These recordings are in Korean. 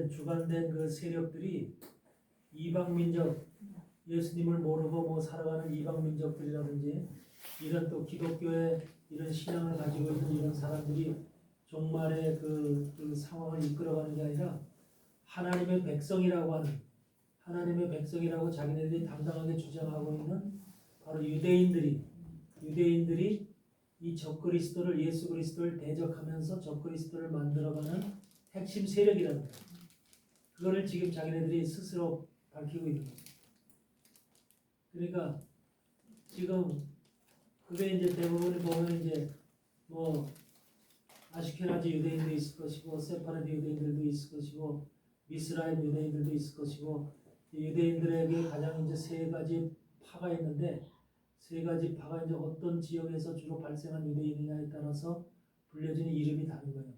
주관된 그 세력들이 이방 민족, 예수님을 모르고 뭐 살아가는 이방 민족들이라든지 이런 또 기독교의 이런 신앙을 가지고 있는 이런 사람들이 종말의 그 상황을 이끌어가는 게 아니라 하나님의 백성이라고 자기네들이 당당하게 주장하고 있는 바로 유대인들이 이 적그리스도를, 예수 그리스도를 대적하면서 적그리스도를 만들어가는 핵심 세력이라는 거예요. 그거를 지금 자기네들이 스스로 밝히고 있는 거예요. 그러니까 지금 그게 이제 대부분 보면 이제 뭐 아시케나지 유대인도 있을 것이고 세파라디 유대인들도 있을 것이고 미스라임 유대인들도 있을 것이고 유대인들에게 가장 이제 세 가지 파가 있는데 세 가지 파가 이제 어떤 지역에서 주로 발생한 유대인이냐에 따라서 불려지는 이름이 다른 거예요.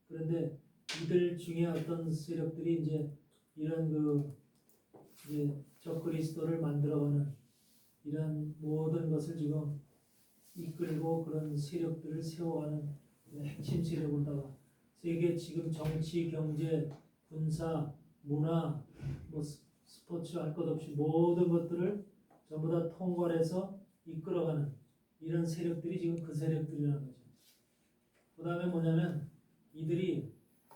그런데 이들 중에 어떤 세력들이 이제 이런 이제 적그리스도를 만들어가는 이런 모든 것을 지금 이끌고 그런 세력들을 세워가는 핵심 세력으로다가 세계 지금 정치, 경제, 군사, 문화, 뭐 스포츠 할 것 없이 모든 것들을 전부 다 통괄해서 이끌어가는 이런 세력들이 지금 그 세력들이라는 거죠. 그 다음에 뭐냐면 이들이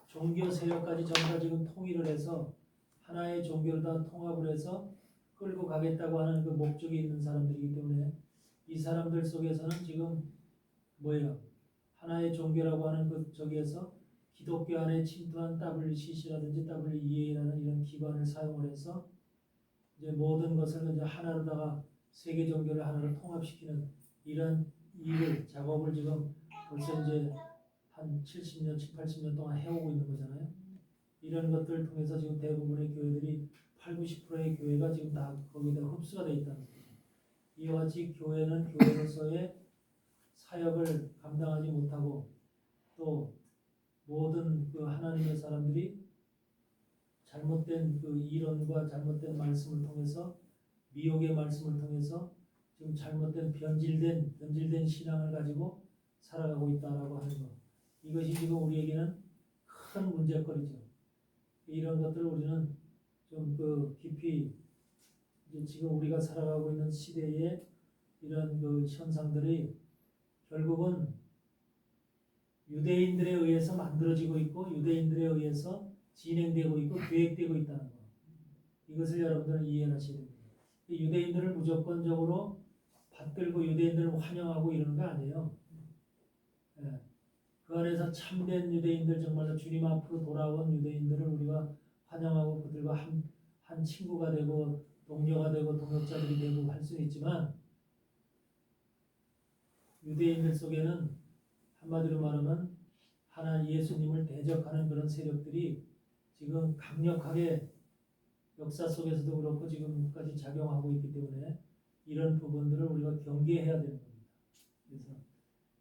종교 세력까지 전부 다 지금 통일을 해서 하나의 종교를 다 통합을 해서 끌고 가겠다고 하는 그 목적이 있는 사람들이기 때문에 이 사람들 속에서는 지금 뭐예요? 하나의 종교라고 하는 그 저기에서 기독교 안에 침투한 WCC라든지 WEA라는 이런 기관을 사용을 해서 이제 모든 것을 이제 하나로다가 세계 종교를 하나로 통합시키는 이런 작업을 지금 벌써 이제 한 70년, 80년 동안 해오고 있는 거잖아요. 이런 것들을 통해서 지금 대부분의 교회들이 80~90%의 교회가 지금 다 거기다 흡수가 돼 있다는 거죠. 이와 같이 교회는 교회로서의 사역을 감당하지 못하고 또 모든 그 하나님의 사람들이 잘못된 그 이론과 잘못된 말씀을 통해서 미혹의 말씀을 통해서 지금 잘못된 변질된 신앙을 가지고 살아가고 있다라고 하는 것. 이것이 지금 우리에게는 큰 문제거리죠. 이런 것들을 우리는 좀 깊이 이제 지금 우리가 살아가고 있는 시대의 이런 그 현상들이 결국은 유대인들에 의해서 만들어지고 있고 유대인들에 의해서 진행되고 있고 계획되고 있다는 것. 이것을 여러분들은 이해하셔야 됩니다. 유대인들을 무조건적으로 받들고 유대인들을 환영하고 이러는 거 아니에요. 예. 그 안에서 참된 유대인들 정말로 주님 앞으로 돌아온 유대인들을 우리가 환영하고 그들과 한 친구가 되고 동료가 되고 동역자들이 되고 할 수는 있지만 유대인들 속에는 한마디로 말하면 하나 예수님을 대적하는 그런 세력들이 지금 강력하게 역사 속에서도 그렇고 지금까지 작용하고 있기 때문에 이런 부분들을 우리가 경계해야 되는 겁니다. 그래서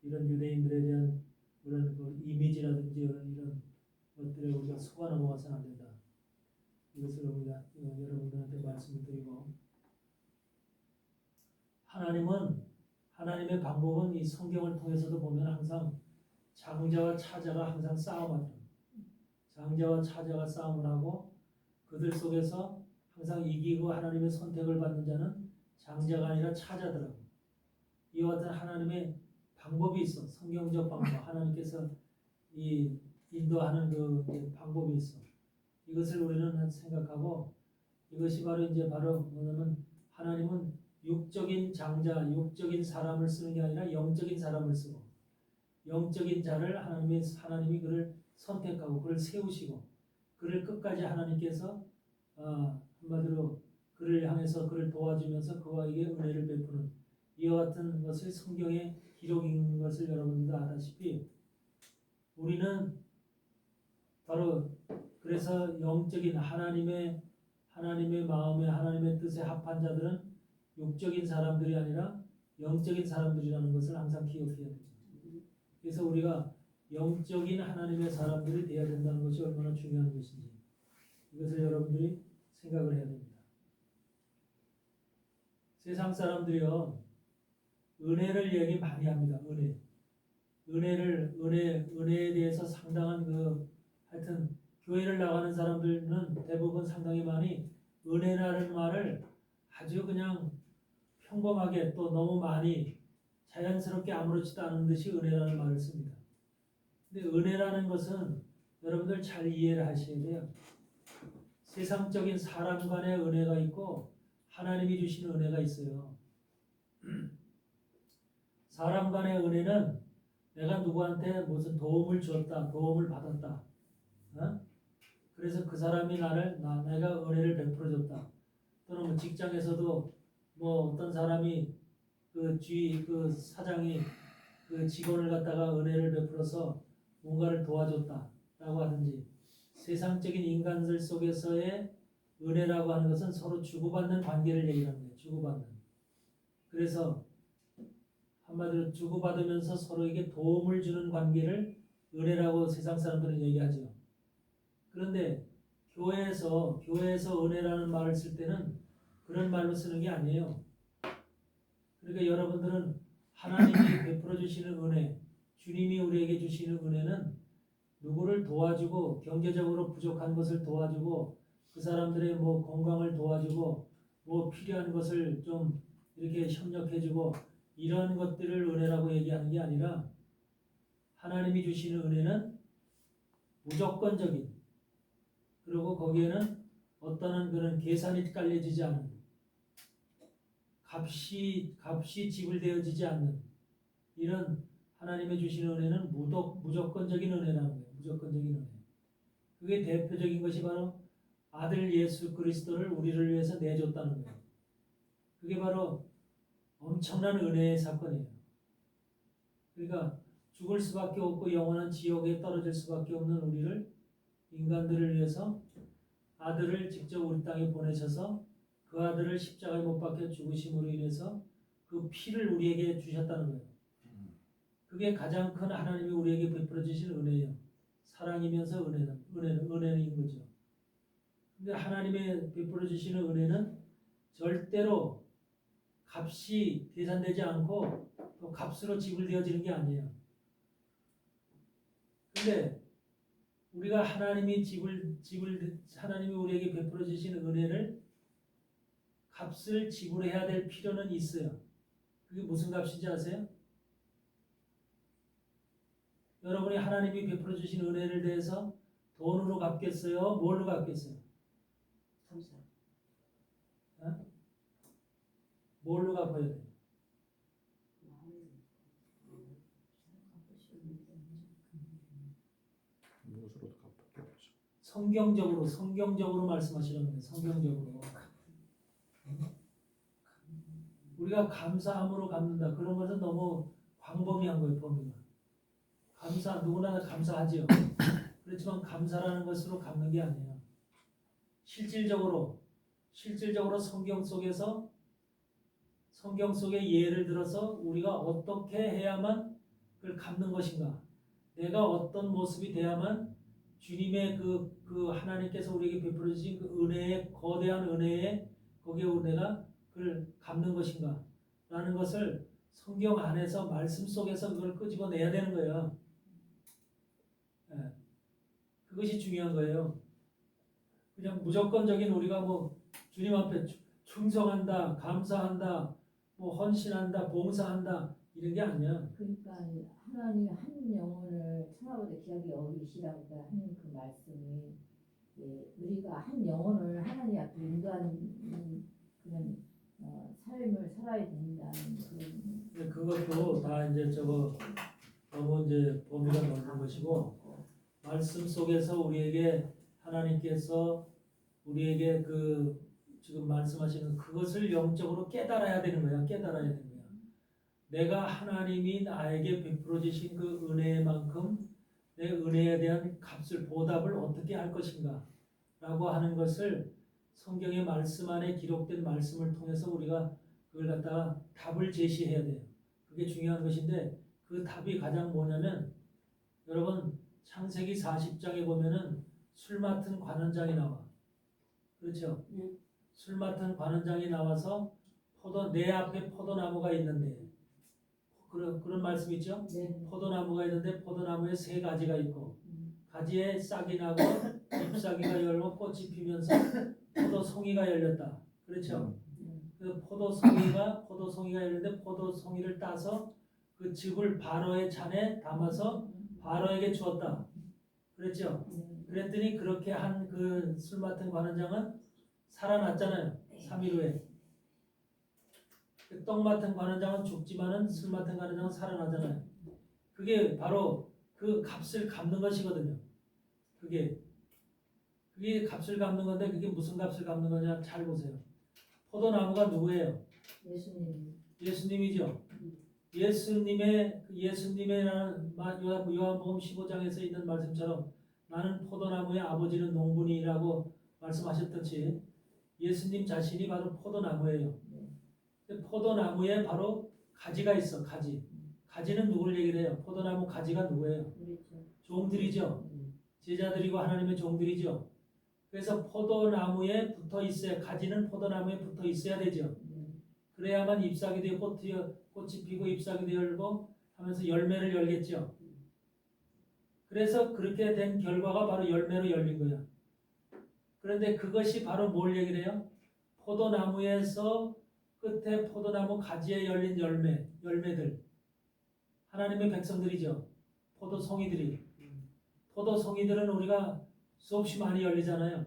이런 유대인들에 대한 그런 그 이미지라든지 이런 것들에 우리가 속아 넘어가서는 안 된다. 이것을 우리가 여러분들한테 말씀을 드리고 하나님의 방법은 이 성경을 통해서도 보면 항상 장자와 차자가 항상 싸움하더라. 장자와 차자가 싸움을 하고 그들 속에서 항상 이기고 하나님의 선택을 받는 자는 장자가 아니라 차자더라고. 이와 같은 하나님의 방법이 있어. 성경적 방법. 하나님께서 이 인도하는 그 방법이 있어. 이것을 우리는 생각하고 이것이 바로 뭐냐면 하나님은 육적인 장자, 육적인 사람을 쓰는 게 아니라 영적인 사람을 쓰고 영적인 자를 하나님이 그를 선택하고 그를 세우시고 그를 끝까지 하나님께서 한마디로 그를 향해서 그를 도와주면서 그와에게 은혜를 베푸는 이와 같은 것을 성경에 기록인 것을 여러분들도 아다시피 우리는 바로 그래서 영적인 하나님의 마음에 하나님의 뜻에 합한 자들은 육적인 사람들이 아니라 영적인 사람들이라는 것을 항상 기억해야 됩니다. 그래서 우리가 영적인 하나님의 사람들이 되어야 된다는 것이 얼마나 중요한 것인지 이것을 여러분들이 생각을 해야 됩니다. 세상 사람들이요 은혜를 얘기 많이 합니다. 은혜에 대해서 상당한 하여튼 교회를 나가는 사람들은 대부분 상당히 많이 은혜라는 말을 아주 그냥 평범하게 또 너무 많이 자연스럽게 아무렇지도 않은 듯이 은혜라는 말을 씁니다. 근데 은혜라는 것은 여러분들 잘 이해를 하셔야 돼요. 세상적인 사람 간의 은혜가 있고 하나님이 주시는 은혜가 있어요. 사람 간의 은혜는 내가 누구한테 무슨 도움을 줬다, 도움을 받았다. 어? 그래서 그 사람이 내가 은혜를 베풀어줬다. 또는 뭐 직장에서도 뭐 어떤 사람이 그 사장이 그 직원을 갖다가 은혜를 베풀어서 뭔가를 도와줬다라고 하든지 세상적인 인간들 속에서의 은혜라고 하는 것은 서로 주고받는 관계를 얘기하는 거예요. 주고받는. 그래서 한마디로 주고받으면서 서로에게 도움을 주는 관계를 은혜라고 세상 사람들은 얘기하죠. 그런데 교회에서 은혜라는 말을 쓸 때는 그런 말로 쓰는 게 아니에요. 그러니까 여러분들은 하나님이 베풀어 주시는 은혜, 주님이 우리에게 주시는 은혜는 누구를 도와주고 경제적으로 부족한 것을 도와주고 그 사람들의 뭐 건강을 도와주고 뭐 필요한 것을 좀 이렇게 협력해주고 이런 것들을 은혜라고 얘기하는 게 아니라 하나님이 주시는 은혜는 무조건적인 그리고 거기에는 어떠한 그런 계산이 깔려지지 않은 값이 지불되어지지 않는 이런 하나님의 주시는 은혜는 무조건적인 은혜라는 거예요. 무조건적인 은혜. 그게 대표적인 것이 바로 아들 예수 그리스도를 우리를 위해서 내줬다는 거예요. 그게 바로 엄청난 은혜의 사건이에요. 그러니까 죽을 수밖에 없고 영원한 지옥에 떨어질 수밖에 없는 우리를 인간들을 위해서 아들을 직접 우리 땅에 보내셔서 그 아들을 십자가에 못 박혀 죽으심으로 인해서 그 피를 우리에게 주셨다는 거예요. 그게 가장 큰 하나님이 우리에게 베풀어 주신 은혜예요. 사랑이면서 은혜인 거죠. 근데 하나님의 베풀어 주시는 은혜는 절대로 값이 계산되지 않고 또 값으로 지불되어지는 게 아니에요. 근데 우리가 하나님이 하나님이 우리에게 베풀어 주시는 은혜를 값을 지불해야 될 필요는 있어요. 그게 무슨 값인지 아세요? 여러분이 하나님이 베풀어 주신 은혜를 대해서 돈으로 갚겠어요? 뭘로 갚겠어요? 감사. 어? 뭘로 갚아야 돼요? 무엇으로도 갚을 게 없죠. 성경적으로 말씀하시는 거예요. 성경적으로. 우리가 감사함으로 갚는다. 그런 것은 너무 광범위한 거예요. 범위가. 누구나 감사하지요. 그렇지만 감사라는 것으로 갚는 게 아니에요. 실질적으로 성경 속의 예를 들어서 우리가 어떻게 해야만 그걸 갚는 것인가? 내가 어떤 모습이 돼야만 주님의 그 하나님께서 우리에게 베풀어 주신 그 은혜의 거대한 은혜에 거기에 내가 그걸 갚는 것인가? 라는 것을 성경 안에서 말씀 속에서 그걸 끄집어내야 되는 거예요. 예. 그것이 중요한 거예요. 그냥 무조건적인 우리가 뭐 주님 앞에 충성한다, 감사한다, 뭐 헌신한다, 봉사한다 이런 게 아니야. 그러니까 하나님 한 영혼을 천하보다 귀하게 여기시라고 하는 그 말씀이 우리가 한 영혼을 하나님 앞에 인도하는 그런 삶을 살아야 된다는 그런. 그것도 다 이제 너무 이제 범위가 넓은 것이고 말씀 속에서 우리에게 하나님께서 우리에게 그 지금 말씀하시는 그것을 영적으로 깨달아야 되는 거야. 깨달아야 되는 거야. 내가 하나님이 나에게 베풀어 주신 그 은혜만큼 내 은혜에 대한 보답을 어떻게 할 것인가 라고 하는 것을 성경의 말씀 안에 기록된 말씀을 통해서 우리가 그걸 갖다가 답을 제시해야 돼요. 그게 중요한 것인데 그 답이 가장 뭐냐면 여러분 창세기 40장에 보면은 술 맡은 관원장이 나와. 그렇죠? 술 맡은 관원장이 나와서 내 앞에 포도나무가 있는데 그런 말씀 있죠? 네. 포도나무가 있는데 포도나무에 세 가지가 있고 가지에 싹이 나고 잎사귀가 열고 꽃이 피면서 포도송이가 열렸다. 그렇죠? 그 포도송이가 열렸는데 포도송이를 따서 그 즙을 바로의 잔에 담아서 바로에게 주었다. 그랬죠? 그랬더니 그렇게 한 그 술 맡은 관원장은 살아났잖아요. 3일 후에. 그 떡 맡은 관원장은 죽지만은 술 맡은 관원장은 살아나잖아요. 그게 바로 그 값을 갚는 것이거든요. 그게 값을 갚는 건데 그게 무슨 값을 갚는 거냐 잘 보세요. 포도나무가 누구예요? 예수님. 예수님이죠. 예수님의라는 요한복음 15장에서 있는 말씀처럼 나는 포도나무의 아버지는 농부니라고 말씀하셨듯이 예수님 자신이 바로 포도나무예요. 포도나무에 바로 가지가 있어. 가지는 누구를 얘기를 해요? 포도나무 가지가 누구예요? 종들이죠. 제자들이고 하나님의 종들이죠. 그래서 포도나무에 붙어 있어야, 가지는 포도나무에 붙어 있어야 되죠. 그래야만 잎사귀도 꽃이 피고 잎사귀도 열고 하면서 열매를 열겠죠. 그래서 그렇게 된 결과가 바로 열매로 열린 거야. 그런데 그것이 바로 뭘 얘기를 해요? 포도나무에서 끝에 포도나무 가지에 열린 열매들. 하나님의 백성들이죠. 포도송이들은 우리가 수없이 많이 열리잖아요.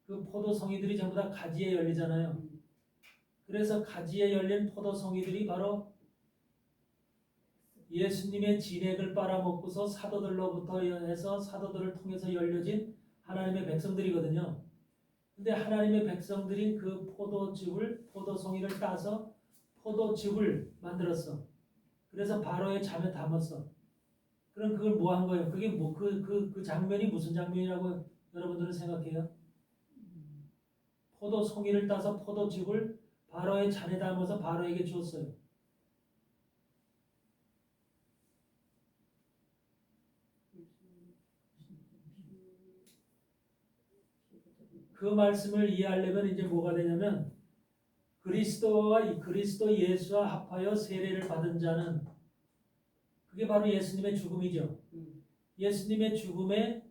그 포도송이들이 전부 다 가지에 열리잖아요. 그래서 가지에 열린 포도송이들이 바로 예수님의 진액을 빨아먹고서 사도들로부터 해서 사도들을 통해서 열려진 하나님의 백성들이거든요. 근데 하나님의 백성들인 그 포도송이를 따서 포도즙을 만들었어. 그래서 바로의 잔에 담았어. 그럼 그걸 뭐 한 거예요? 그게 뭐 그 장면이 무슨 장면이라고 여러분들은 생각해요? 포도송이를 따서 포도즙을 바로의 잔에 담아서 바로에게 주었어요. 그 말씀을 이해하려면 이제 뭐가 되냐면 그리스도 예수와 합하여 세례를 받은 자는 그게 바로 예수님의 죽음이죠. 예수님의 죽음에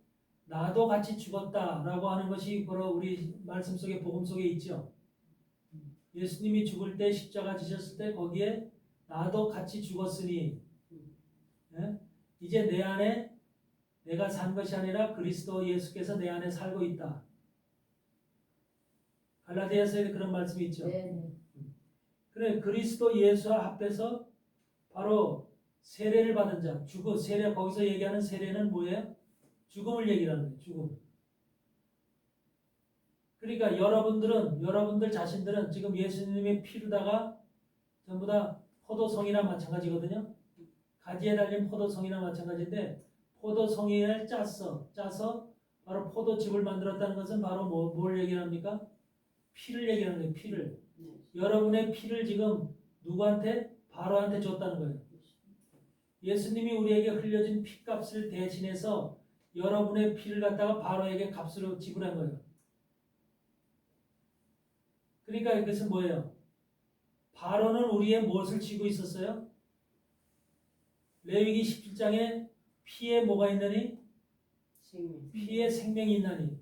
나도 같이 죽었다라고 하는 것이 바로 우리 말씀 속에 복음 속에 있죠. 예수님이 죽을 때 십자가 지셨을 때 거기에 나도 같이 죽었으니 예? 이제 내 안에 내가 산 것이 아니라 그리스도 예수께서 내 안에 살고 있다. 갈라디아서에 그런 말씀이 있죠. 네. 그래 그리스도 예수와 합해서 바로 세례를 받은 자, 세례 거기서 얘기하는 세례는 뭐예요? 죽음을 얘기하는 거예요. 죽음. 그러니까 여러분들 자신들은 지금 예수님의 피로다가 전부 다 포도송이나 마찬가지거든요. 가지에 달린 포도송이나 마찬가지인데 포도송이를 짜서 바로 포도즙을 만들었다는 것은 바로 뭘 얘기합니까? 피를 얘기하는 거예요. 피를. 여러분의 피를 지금 누구한테? 바로한테 줬다는 거예요. 예수님이 우리에게 흘려진 피값을 대신해서 여러분의 피를 갖다가 바로에게 값으로 지불한 거예요. 그러니까 이것은 뭐예요? 바로는 우리의 무엇을 쥐고 있었어요? 레위기 17장에 피에 뭐가 있느니? 피에 생명이 있나니.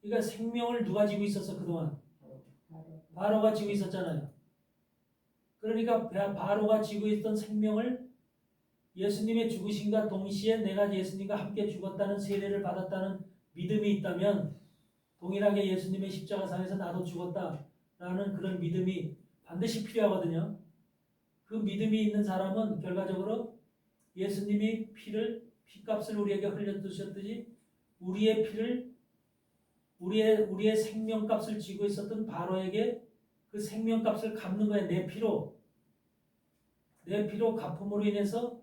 그러니까 생명을 누가 쥐고 있었어 그동안? 바로가 쥐고 있었잖아요. 그러니까 바로가 쥐고 있던 생명을 예수님의 죽으심과 동시에 내가 예수님과 함께 죽었다는 세례를 받았다는 믿음이 있다면 동일하게 예수님의 십자가상에서 나도 죽었다라는 그런 믿음이 반드시 필요하거든요. 그 믿음이 있는 사람은 결과적으로 예수님이 피값을 우리에게 흘려주셨듯이 우리의 피를 우리의 생명값을 쥐고 있었던 바로에게 그 생명값을 갚는 거예요. 내 피로 갚음으로 인해서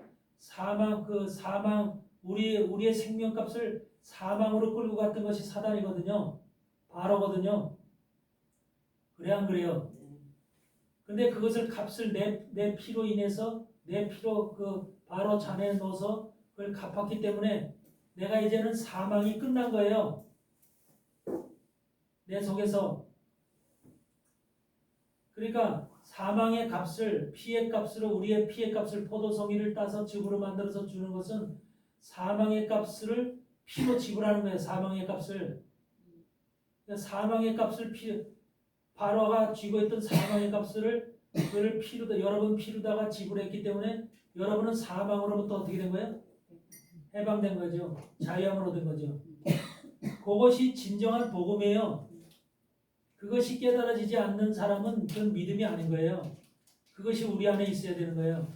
우리의 생명값을 사망으로 끌고 갔던 것이 사단이거든요. 바로거든요. 그래 안 그래요? 근데 그것을 값을 내 피로 인해서 내 피로 그 바로 잔에 넣어서 그걸 갚았기 때문에 내가 이제는 사망이 끝난 거예요. 내 속에서. 그러니까 사망의 값을 피의 값으로 우리의 피의 값을 포도송이를 따서 즙으로 만들어서 주는 것은 사망의 값을 피로 지불하는 거예요. 사망의 값을. 사망의 값을 바로가 쥐고 있던 사망의 값을 그를 피로 여러분 피로다가 지불했기 때문에 여러분은 사망으로부터 어떻게 된 거예요? 해방된 거죠. 자유함을 얻은 거죠. 그것이 진정한 복음이에요. 그것이 깨달아지지 않는 사람은 그건 믿음이 아닌 거예요. 그것이 우리 안에 있어야 되는 거예요.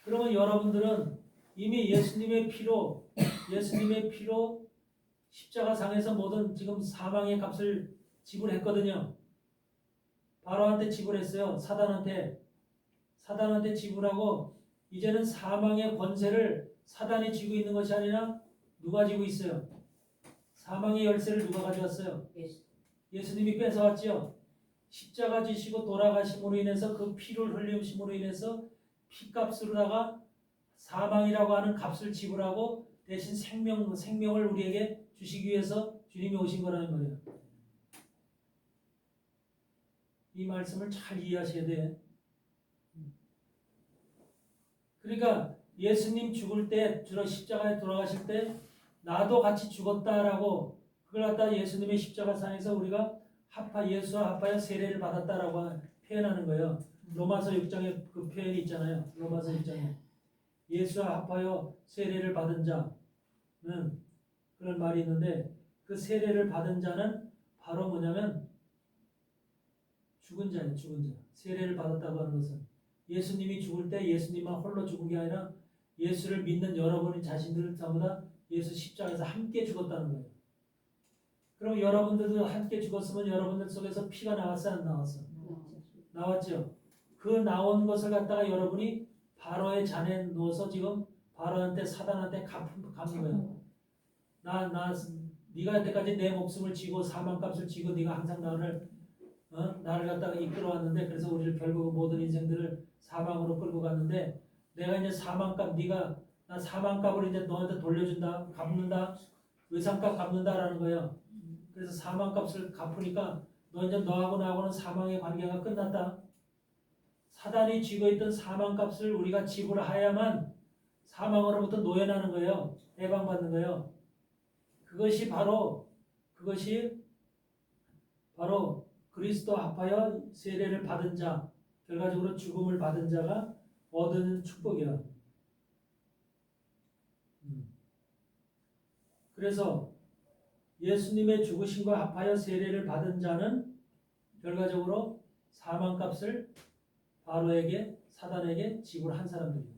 그러면 여러분들은 이미 예수님의 피로 십자가상에서 모든 지금 사망의 값을 지불했거든요. 바로한테 지불했어요. 사단한테 지불하고 이제는 사망의 권세를 사단이 쥐고 있는 것이 아니라 누가 쥐고 있어요? 사망의 열쇠를 누가 가져왔어요? 예수님이 뺏어왔지요. 십자가 지시고 돌아가심으로 인해서 그 피를 흘리심으로 인해서 피값으로다가 사망이라고 하는 값을 지불하고 대신 생명을 우리에게 주시기 위해서 주님이 오신 거라는 거예요. 이 말씀을 잘 이해하셔야 돼. 그러니까 예수님 죽을 때 주로 십자가에 돌아가실 때 나도 같이 죽었다라고 그걸 갖다 예수님의 십자가상에서 우리가 예수와 합하여 세례를 받았다라고 표현하는 거예요. 로마서 6장에 그 표현이 있잖아요. 로마서 6장에 예수와 합하여 세례를 받은 자는 그런 말이 있는데 그 세례를 받은 자는 바로 뭐냐면 죽은 자예요. 죽은 자. 세례를 받았다고 하는 것은 예수님이 죽을 때 예수님만 홀로 죽은 게 아니라 예수를 믿는 여러분 자신들 전부 다 예수 십자가에서 함께 죽었다는 거예요. 그럼 여러분들도 함께 죽었으면 여러분들 속에서 피가 나왔어요? 안 나왔어? 나왔죠. 그 나온 것을 갖다가 여러분이 바로의 잔에 넣어서 지금 바로한테 사단한테 갚는 거예요. 네가 여태까지 내 목숨을 지고 사망값을 지고 네가 항상 나를 갖다가 이끌어왔는데 그래서 우리를 결국 모든 인생들을 사망으로 끌고 갔는데 내가 이제 사망값 나 사망값을 이제 너한테 돌려준다 갚는다 의상값 갚는다라는 거예요. 그래서 사망값을 갚으니까 너 이제 너하고 나하고는 사망의 관계가 끝났다. 사단이 쥐고 있던 사망값을 우리가 지불해야만 사망으로부터 노예나는 거예요. 해방받는 거예요. 그것이 바로 그리스도 합하여 세례를 받은 자, 결과적으로 죽음을 받은 자가 얻은 축복이야. 그래서 예수님의 죽으심과 합하여 세례를 받은 자는 결과적으로 사망값을 바로에게 사단에게 지불한 사람들입니다.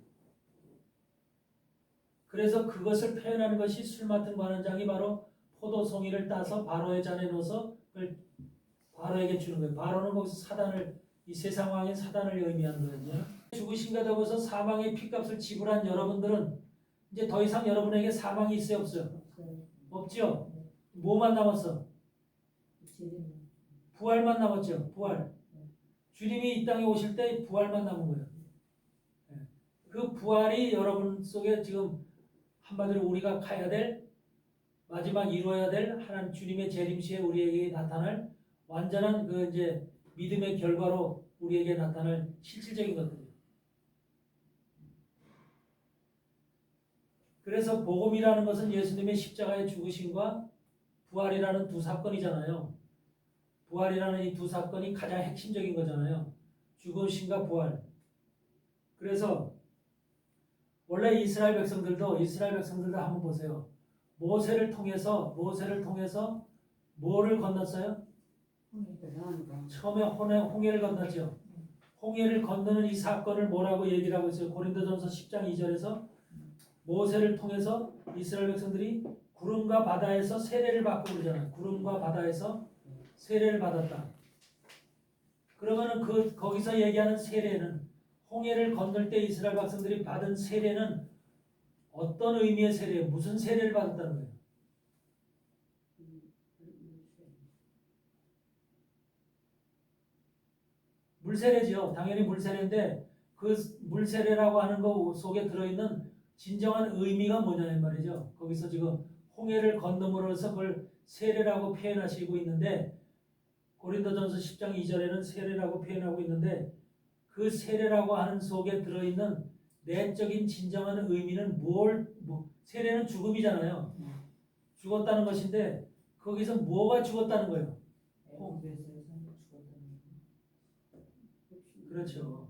그래서 그것을 표현하는 것이 술 맡은 관원장이 바로 포도송이를 따서 바로의 잔에 넣어서 그걸 바로에게 주는 거예요. 바로는 거기서 이 세상 왕인 사단을 의미하는 거예요. 죽으심과 더불어서 사망의 피값을 지불한 여러분들은 이제 더 이상 여러분에게 사망이 있어요, 없어요? 없죠? 뭐만 남았어? 부활만 남았죠. 부활. 주님이 이 땅에 오실 때 부활만 남은 거예요. 그 부활이 여러분 속에 지금 한마디로 우리가 가야 될 마지막 이루어야 될 하나님 주님의 재림시에 우리에게 나타날 완전한 그 이제 믿음의 결과로 우리에게 나타날 실질적인 것들이에요. 그래서 복음이라는 것은 예수님의 십자가의 죽으심과 부활이라는 두 사건이잖아요. 부활이라는 이 두 사건이 가장 핵심적인 거잖아요. 죽으심과 부활. 그래서 원래 이스라엘 백성들도 한번 보세요. 모세를 통해서 뭐를 건넜어요? 처음에 홍해를 건넜죠. 홍해를 건너는 이 사건을 뭐라고 얘기를 하고 있어요? 고린도전서 10장 2절에서 모세를 통해서 이스라엘 백성들이 구름과 바다에서 세례를 받고 그러잖아요. 구름과 바다에서 세례를 받았다. 그러면은 거기서 얘기하는 세례는 홍해를 건널 때 이스라엘 백성들이 받은 세례는 어떤 의미의 세례예요? 무슨 세례를 받았다는 거예요? 물세례죠. 당연히 물세례인데 그 물세례라고 하는 거 속에 들어있는 진정한 의미가 뭐냐는 말이죠. 거기서 지금 홍해를 건너므로서 그걸 세례라고 표현하시고 있는데 고린도전서 10장 2절에는 세례라고 표현하고 있는데 그 세례라고 하는 속에 들어있는 내적인 진정한 의미는 세례는 죽음이잖아요. 죽었다는 것인데 거기서 뭐가 죽었다는 거예요? 애굽에서 죽었다는 그렇죠.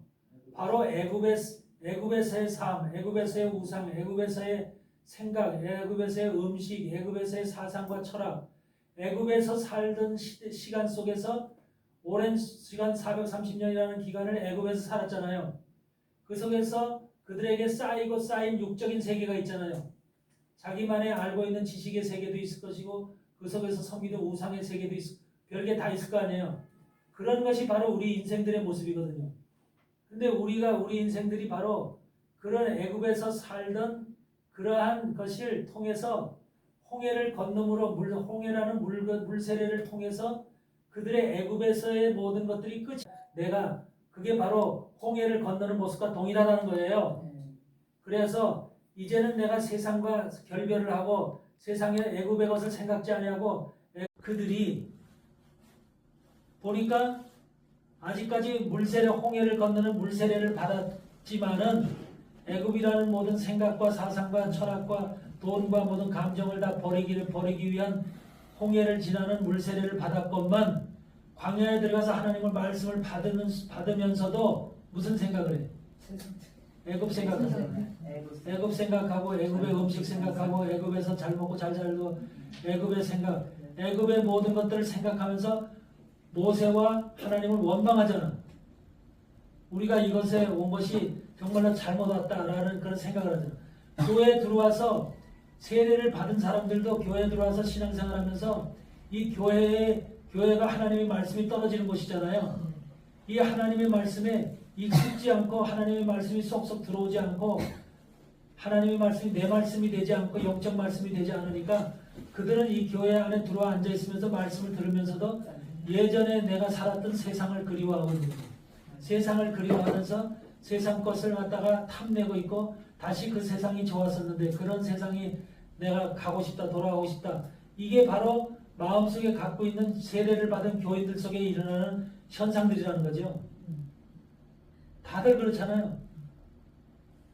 바로 애굽에서의 삶, 애굽에서의 우상, 애굽에서의 생각, 애굽에서의 음식, 애굽에서의 사상과 철학, 애굽에서 살던 시간 속에서 오랜 시간 430년이라는 기간을 애굽에서 살았잖아요. 그 속에서 그들에게 쌓이고 쌓인 육적인 세계가 있잖아요. 자기만의 알고 있는 지식의 세계도 있을 것이고 그 속에서 섬기는 우상의 세계도 별게 다 있을 거 아니에요. 그런 것이 바로 우리 인생들의 모습이거든요. 근데 우리 인생들이 바로 그런 애굽에서 살던 그러한 것을 통해서 홍해를 건너므로 홍해라는 물세례를 통해서 그들의 애굽에서의 모든 것들이 끝이 내가 그게 바로 홍해를 건너는 모습과 동일하다는 거예요. 그래서 이제는 내가 세상과 결별을 하고 세상의 애굽의 것을 생각지 아니하고 그들이 보니까 아직까지 물세례 홍해를 건너는 물세례를 받았지만은 애굽이라는 모든 생각과 사상과 철학과 돈과 모든 감정을 다 버리기 위한 홍해를 지나는 물세례를 받았건만 광야에 들어가서 하나님의 말씀을 받으면서도 무슨 생각을 해? 애굽 생각하잖아요. 애굽 생각하고 애굽의 음식 생각하고 애굽에서 잘 먹고 잘 살고 애굽의 생각, 애굽의 모든 것들을 생각하면서 모세와 하나님을 원망하잖아. 우리가 이것에 온 것이 정말로 잘못 왔다라는 그런 생각을 하잖아. 교회에 들어와서 세례를 받은 사람들도 교회에 들어와서 신앙생활하면서 이 교회가 하나님의 말씀이 떨어지는 곳이잖아요. 이 하나님의 말씀에 익숙지 않고 하나님의 말씀이 쏙쏙 들어오지 않고 하나님의 말씀이 내 말씀이 되지 않고 영적 말씀이 되지 않으니까 그들은 이 교회 안에 들어와 앉아 있으면서 말씀을 들으면서도 예전에 내가 살았던 세상을 그리워하고 있는 거예요. 세상을 그리워하면서 세상 것을 갖다가 탐내고 있고 다시 그 세상이 좋았었는데 그런 세상이 내가 가고 싶다 돌아가고 싶다 이게 바로 마음속에 갖고 있는 세례를 받은 교인들 속에 일어나는 현상들이라는 거죠. 다들 그렇잖아요.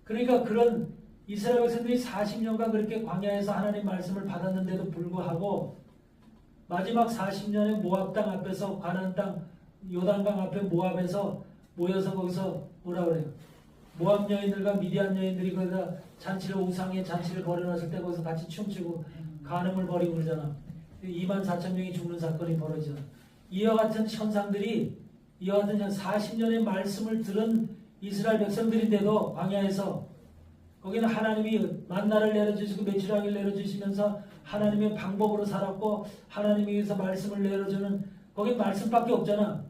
그러니까 그런 이스라엘 백성들이 40년간 그렇게 광야에서 하나님 말씀을 받았는데도 불구하고 마지막 40년에 모압 땅 앞에서 가나안 땅 요단강 앞에 모압에서 모여서 거기서 뭐라 그래요? 모압 여인들과 미디안 여인들이 거기다 잔치를 우상의 잔치를 벌여놨을 때 거기서 같이 춤추고 간음을 벌이고 그러잖아. 24,000명이 죽는 사건이 벌어지잖아. 이와 같은 현상들이 이와 같은 40년의 말씀을 들은 이스라엘 백성들인데도 광야에서 거기는 하나님이 만나를 내려주시고 메추라기를 내려주시면서 하나님의 방법으로 살았고 하나님이 위해서 말씀을 내려주는 거기 말씀밖에 없잖아.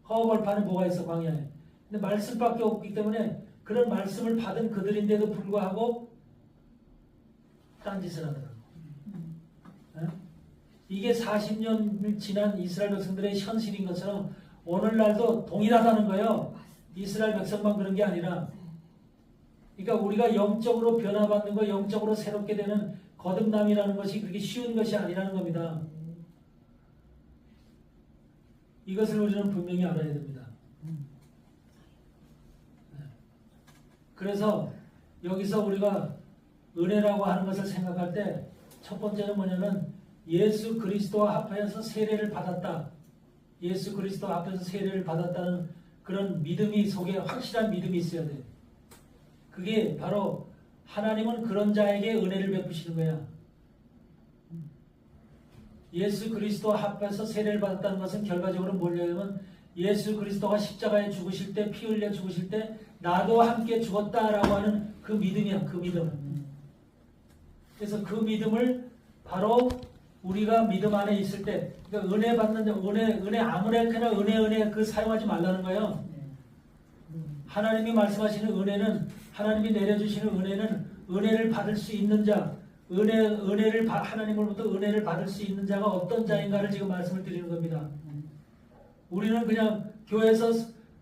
허허벌판에 뭐가 있어 광야에. 근데 말씀밖에 없기 때문에 그런 말씀을 받은 그들인데도 불구하고 딴짓을 하더라고. 이게 40년을 지난 이스라엘 백성들의 현실인 것처럼 오늘날도 동일하다는 거예요. 이스라엘 백성만 그런 게 아니라 그러니까 우리가 영적으로 변화받는 거 영적으로 새롭게 되는 거듭남이라는 것이 그렇게 쉬운 것이 아니라는 겁니다. 이것을 우리는 분명히 알아야 됩니다. 그래서 여기서 우리가 은혜라고 하는 것을 생각할 때 첫 번째는 뭐냐면 예수 그리스도와 합하여서 세례를 받았다. 예수 그리스도와 합해서 세례를 받았다는 그런 믿음이 속에 확실한 믿음이 있어야 돼. 그게 바로 하나님은 그런 자에게 은혜를 베푸시는 거야. 예수 그리스도와 합해서 세례를 받았다는 것은 결과적으로 뭐냐면 예수 그리스도가 십자가에 죽으실 때 피 흘려 죽으실 때 나도 함께 죽었다라고 하는 그 믿음이야. 그 믿음. 그래서 그 믿음을 바로 우리가 믿음 안에 있을 때 그러니까 은혜 받는 은혜 아무렇게나 은혜 그 사용하지 말라는 거예요. 하나님이 말씀하시는 은혜는 하나님이 내려주시는 은혜는 은혜를 받을 수 있는 자 하나님으로부터 은혜를 받을 수 있는 자가 어떤 자인가를 지금 말씀을 드리는 겁니다. 우리는 그냥 교회에서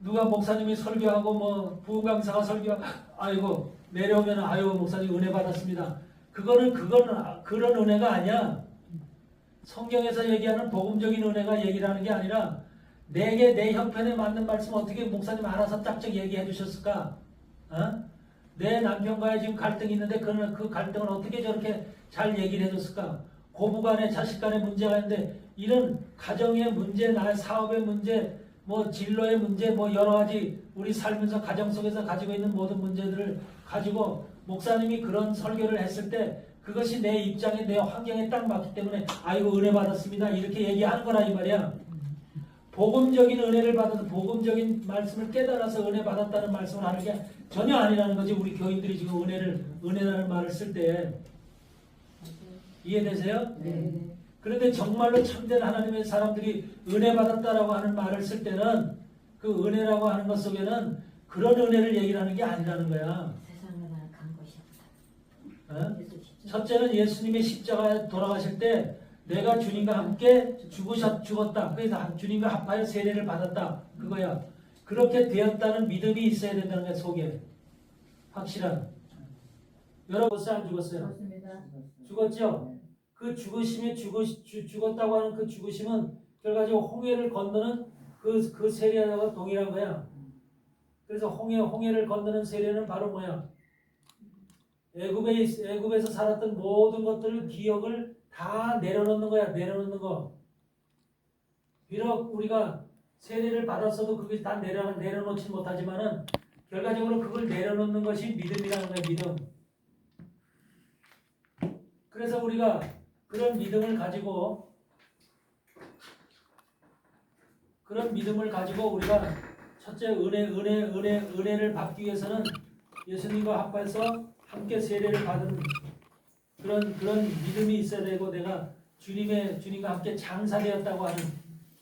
누가 목사님이 설교하고 뭐 부강사가 설교하고 아이고 내려오면 아유 목사님 은혜 받았습니다. 그거는 그런 은혜가 아니야. 성경에서 얘기하는 복음적인 은혜가 얘기를 하는 게 아니라 내게 내 형편에 맞는 말씀 어떻게 목사님 알아서 짝짝 얘기해 주셨을까? 내 남편과의 지금 갈등이 있는데 그 갈등을 어떻게 저렇게 잘 얘기를 해줬을까? 고부간에 자식 간에 문제가 있는데 이런 가정의 문제, 나의 사업의 문제, 뭐 진로의 문제, 뭐 여러 가지 우리 살면서 가정 속에서 가지고 있는 모든 문제들을 가지고 목사님이 그런 설교를 했을 때 그것이 내 입장에 내 환경에 딱 맞기 때문에 아이고 은혜 받았습니다 이렇게 얘기하는 거라 이 말이야. 복음적인 은혜를 받아서 복음적인 말씀을 깨달아서 은혜 받았다는 말씀을 하는 게 전혀 아니라는 거지. 우리 교인들이 지금 은혜라는 말을 쓸 때 이해되세요? 네. 그런데 정말로 참된 하나님의 사람들이 은혜 받았다라고 하는 말을 쓸 때는 그 은혜라고 하는 것 속에는 그런 은혜를 얘기를 하는 게 아니라는 거야. 세상에 간 것이 어? 그래서 진짜 첫째는 예수님의 십자가에 돌아가실 때 내가 주님과 함께 죽었다. 그래서 주님과 합하여 세례를 받았다. 그거야. 그렇게 되었다는 믿음이 있어야 된다는 거야. 속에. 확실한. 여러분 안 죽었어요? 그렇습니다. 죽었죠? 그 죽으심이 죽었다고 하는 그 죽으심은 결과적으로 홍해를 건너는 그 세례하고 동일한 거야. 그래서 홍해를 건너는 세례는 바로 뭐야? 애굽에서 살았던 모든 것들 기억을 다 내려놓는 거야. 내려놓는 거. 비록 우리가 세례를 받았어도 그게 다 내려놓지 못하지만은 결과적으로 그걸 내려놓는 것이 믿음이라는 거야. 믿음. 그래서 우리가 그런 믿음을 가지고 우리가 첫째 은혜를 받기 위해서는 예수님과 합해서 함께 세례를 받은 그런 믿음이 있어야 되고 내가 주님과 함께 장사되었다고 하는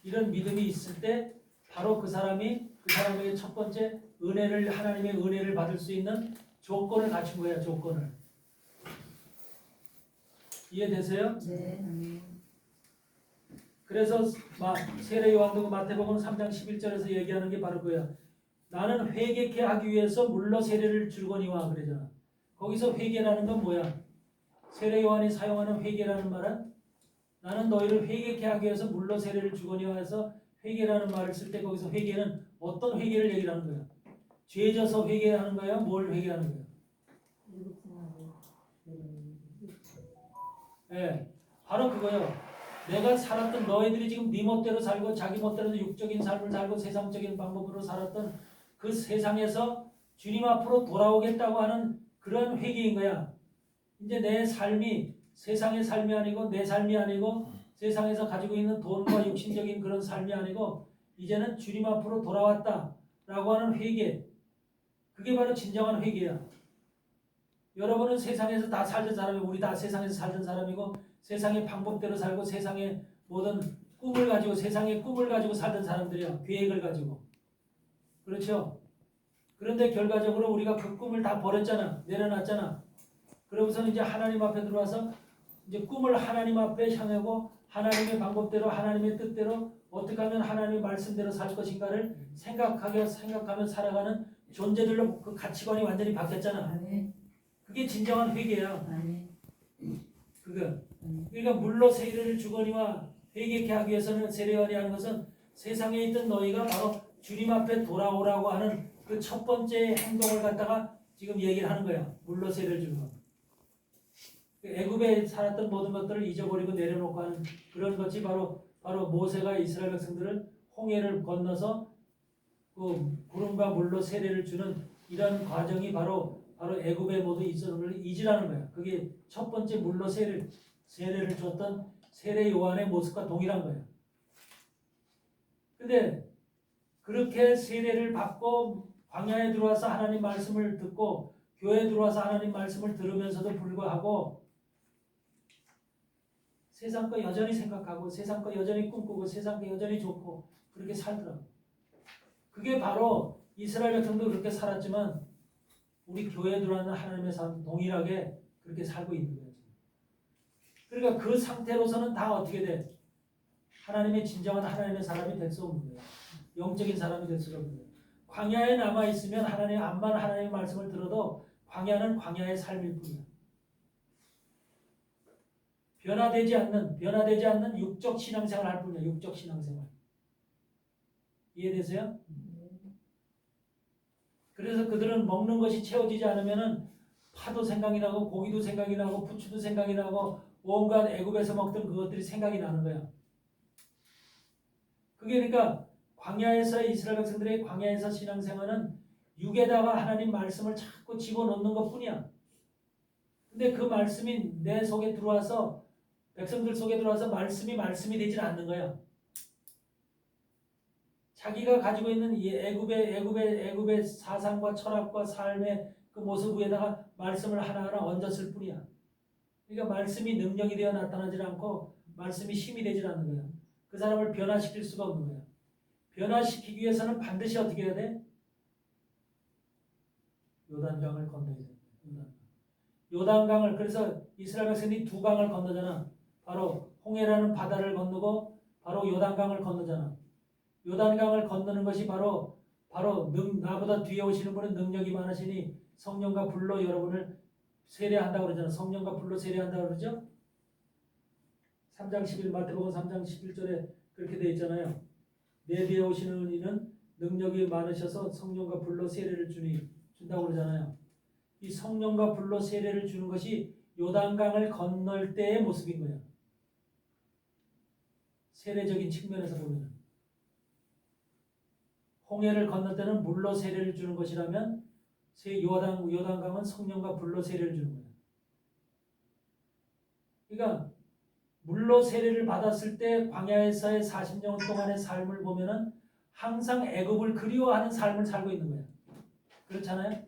이런 믿음이 있을 때 바로 그 사람에게 첫 번째 하나님의 은혜를 받을 수 있는 조건을 갖춘 거야. 조건을. 이해되세요? 네. 그래서 세례 요한도 마태복음 3장 11절에서 얘기하는 게 바로 그거야. 나는 회개케 하기 위해서 물로 세례를 주거니와 그러잖아. 거기서 회개라는 건 뭐야? 세례 요한이 사용하는 회개라는 말은 나는 너희를 회개케 하기 위해서 물로 세례를 주거니와 해서 회개라는 말을 쓸 때 거기서 회개는 어떤 회개를 얘기를 하는 거야? 죄져서 회개하는 거야? 뭘 회개하는 거야? 네, 바로 그거요. 내가 살았던 너희들이 지금 네 멋대로 살고 자기 멋대로 육적인 삶을 살고 세상적인 방법으로 살았던 그 세상에서 주님 앞으로 돌아오겠다고 하는 그런 회개인 거야. 이제 내 삶이 세상의 삶이 아니고 내 삶이 아니고 세상에서 가지고 있는 돈과 육신적인 그런 삶이 아니고 이제는 주님 앞으로 돌아왔다라고 하는 회개. 그게 바로 진정한 회개야. 여러분은 세상에서 다 살던 사람이고 우리 다 세상에서 살던 사람이고 세상의 방법대로 살고 세상의 모든 세상의 꿈을 가지고 살던 사람들이야. 계획을 가지고. 그렇죠? 그런데 결과적으로 우리가 그 꿈을 다 버렸잖아. 내려놨잖아. 그러고서 이제 하나님 앞에 들어와서 이제 꿈을 하나님 앞에 향하고 하나님의 방법대로 하나님의 뜻대로 어떻게 하면 하나님의 말씀대로 살 것인가를 생각하며 살아가는 존재들로 그 가치관이 완전히 바뀌었잖아. 그게 진정한 회개야. 그러니까 물로 세례를 주거니와 회개케 하기 위해서는 세례요한이 하는 것은 세상에 있던 너희가 바로 주님 앞에 돌아오라고 하는 그 첫 번째 행동을 갖다가 지금 얘기를 하는 거야. 물로 세례를 준 거. 애굽에 살았던 모든 것들을 잊어버리고 내려놓고 하는 그런 것이 바로 모세가 이스라엘 백성들을 홍해를 건너서 그 구름과 물로 세례를 주는 이런 과정이 바로 애굽에 모두 있었던 걸 잊으라는 거야. 그게 첫 번째 물로 세례를 줬던 세례 요한의 모습과 동일한 거야. 근데 그렇게 세례를 받고 광야에 들어와서 하나님 말씀을 듣고 교회에 들어와서 하나님 말씀을 들으면서도 불구하고 세상 거 여전히 생각하고 세상 거 여전히 꿈꾸고 세상 거 여전히 좋고 그렇게 살더라고. 그게 바로 이스라엘 백성도 그렇게 살았지만 우리 교회에 들어와는 하나님의 삶 동일하게 그렇게 살고 있는 거예요. 그러니까 그 상태로서는 다 어떻게 돼? 진정한 하나님의 사람이 될 수 없는 거예요. 영적인 사람이 될 수가 없는 거예요. 광야에 남아 있으면 암만 하나님의 말씀을 들어도 광야는 광야의 삶일 뿐이야. 변화되지 않는 육적 신앙생활 할 뿐이야. 육적 신앙생활. 이해되세요? 그래서 그들은 먹는 것이 채워지지 않으면은 파도 생각이 나고 고기도 생각이 나고 부추도 생각이 나고 온갖 애굽에서 먹던 그것들이 생각이 나는 거야. 그게 그러니까 광야에서 이스라엘 백성들의 광야에서 신앙생활은 육에다가 하나님 말씀을 자꾸 집어넣는 것뿐이야. 근데 그 말씀이 내 속에 들어와서 백성들 속에 들어와서 말씀이 되질 않는 거야. 자기가 가지고 있는 이 애굽의 사상과 철학과 삶의 그 모습 위에다가 말씀을 하나하나 얹었을 뿐이야. 그러니까 말씀이 능력이 되어 나타나질 않고 말씀이 힘이 되질 않는 거야. 그 사람을 변화시킬 수가 없는 거야. 변화시키기 위해서는 반드시 어떻게 해야 돼? 요단강을 건너야 돼. 요단강을 그래서 이스라엘 백성이 두 강을 건너잖아. 바로 홍해라는 바다를 건너고 바로 요단강을 건너잖아. 요단강을 건너는 것이 바로 나보다 뒤에 오시는 분은 능력이 많으시니 성령과 불로 여러분을 세례한다고 그러잖아. 성령과 불로 세례한다고 그러죠? 3장 11 마태복음 3장 11절에 그렇게 되어 있잖아요. 내 뒤에 오시는 이는 능력이 많으셔서 성령과 불로 세례를 준다고 그러잖아요. 이 성령과 불로 세례를 주는 것이 요단강을 건널 때의 모습인 거예요. 세례적인 측면에서 보면 홍해를 건널 때는 물로 세례를 주는 것이라면 요단강은 성령과 불로 세례를 주는 거예요. 그러니까 물로 세례를 받았을 때 광야에서의 40년 동안의 삶을 보면은 항상 애굽을 그리워하는 삶을 살고 있는 거예요. 그렇잖아요?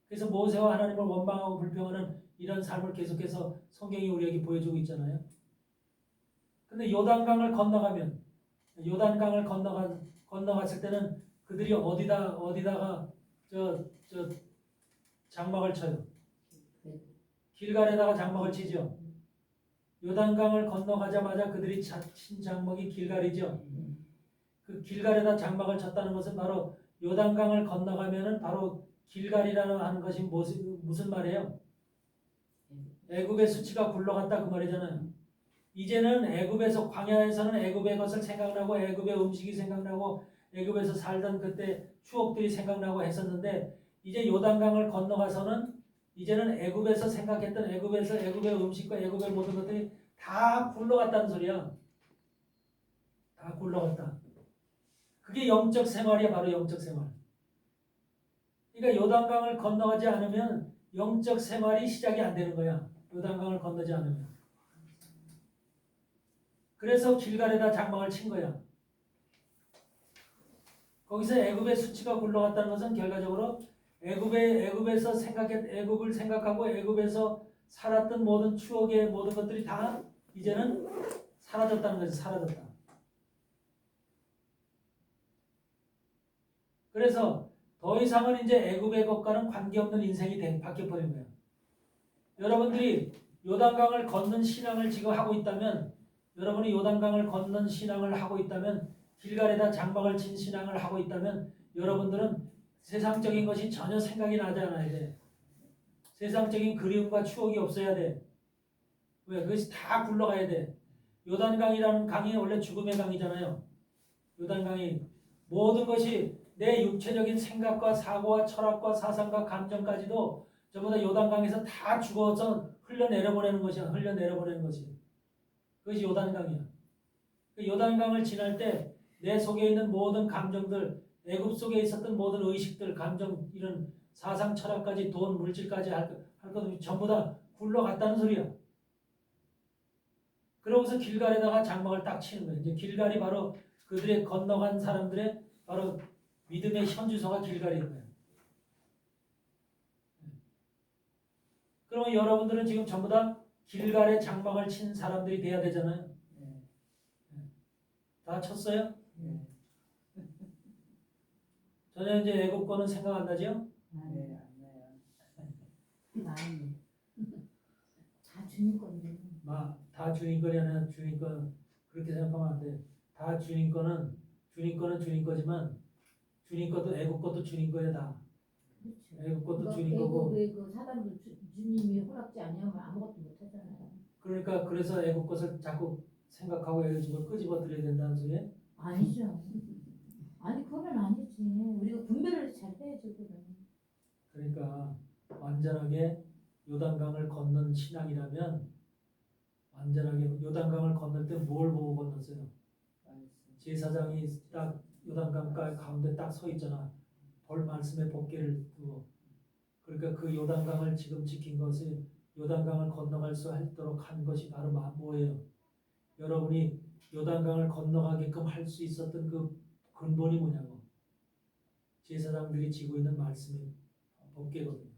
그래서 모세와 하나님을 원망하고 불평하는 이런 삶을 계속해서 성경이 우리에게 보여주고 있잖아요. 근데 요단강을 건너갔을 때는 그들이 어디다가 장막을 쳐요. 길갈에다가 장막을 치죠. 요단강을 건너가자마자 그들이 친 장막이 길갈이죠. 그 길갈에다 장막을 쳤다는 것은 바로 요단강을 건너가면은 바로 길갈이라는 하는 것이 무슨 말이에요? 애굽의 수치가 굴러갔다 그 말이잖아요. 이제는 애굽에서 광야에서는 애굽의 것을 생각나고 애굽의 음식이 생각나고 애굽에서 살던 그때 추억들이 생각나고 했었는데 이제 요단강을 건너가서는 이제는 애굽에서 생각했던 애굽의 음식과 애굽의 모든 것들이 다 굴러갔다는 소리야. 다 굴러갔다. 그게 영적 생활이야. 바로 영적 생활. 그러니까 요단강을 건너가지 않으면 영적 생활이 시작이 안 되는 거야. 요단강을 건너지 않으면. 그래서 길갈에다 장막을 친 거야. 거기서 애굽의 수치가 굴러갔다는 것은 결과적으로 애굽을 생각하고 애굽에서 살았던 모든 추억의 모든 것들이 다 이제는 사라졌다는 거지. 사라졌다. 그래서 더 이상은 이제 애굽의 것과는 관계없는 인생이 바뀌어버린 거예요. 여러분들이 요단강을 건넌 신앙을 지금 하고 있다면 여러분이 요단강을 건넌 신앙을 하고 있다면 길갈에다 장막을 친 신앙을 하고 있다면 여러분들은 세상적인 것이 전혀 생각이 나지 않아야 돼. 세상적인 그리움과 추억이 없어야 돼. 왜? 그것이 다 굴러가야 돼. 요단강이라는 강이 원래 죽음의 강이잖아요. 요단강이 모든 것이 내 육체적인 생각과 사고와 철학과 사상과 감정까지도 전부 다 요단강에서 다 죽어서 흘러내려보내는 것이야. 흘러내려보내는 것이. 그것이 요단강이야. 그 요단강을 지날 때 내 속에 있는 모든 감정들, 애굽 속에 있었던 모든 의식들, 감정, 이런 사상, 철학까지 돈, 물질까지 할 것들이 전부 다 굴러갔다는 소리야. 그러고서 길갈에다가 장막을 딱 치는 거예요. 이제 길갈이 바로 그들의 건너간 사람들의 바로 믿음의 현주소가 길갈인 거예요. 그러면 여러분들은 지금 전부 다 길갈에 장막을 친 사람들이 돼야 되잖아요. 다 쳤어요? 전혀 이제 애굽 거는 생각 안 나죠? 네, 안 나요. 많이. 다 주님 건데. 다 주님 거냐 아니라 주님 거 그렇게 생각하면 안 돼. 다 주님 거는 주님 거지만 주님 것도 애굽 것도 주님 거야 다. 그렇죠. 애굽 것도 주님 거고. 애굽의 그 사람들 주님이 허락지 아니하면 아무것도 못 하잖아요. 그러니까 그래서 애굽 것을 자꾸 생각하고 애굽 걸 끄집어 들여야 된다는 소리야? 아니죠. 아니 그건 아니지. 우리가 분별을 잘 해야죠 그건. 그러니까 완전하게 요단강을 건넌 신앙이라면 완전하게 요단강을 건널 때 뭘 보고 건넜어요? 제사장이 딱 요단강 가운데 딱 서 있잖아. 벌 말씀의 법궤를 두고. 그러니까 그 요단강을 지금 지킨 것이 요단강을 건너갈 수 있도록 한 것이 바로 뭐예요? 여러분이 요단강을 건너가게끔 할 수 있었던 그 근본이 뭐냐고. 제사장들이 지고 있는 말씀의 법궤거든요.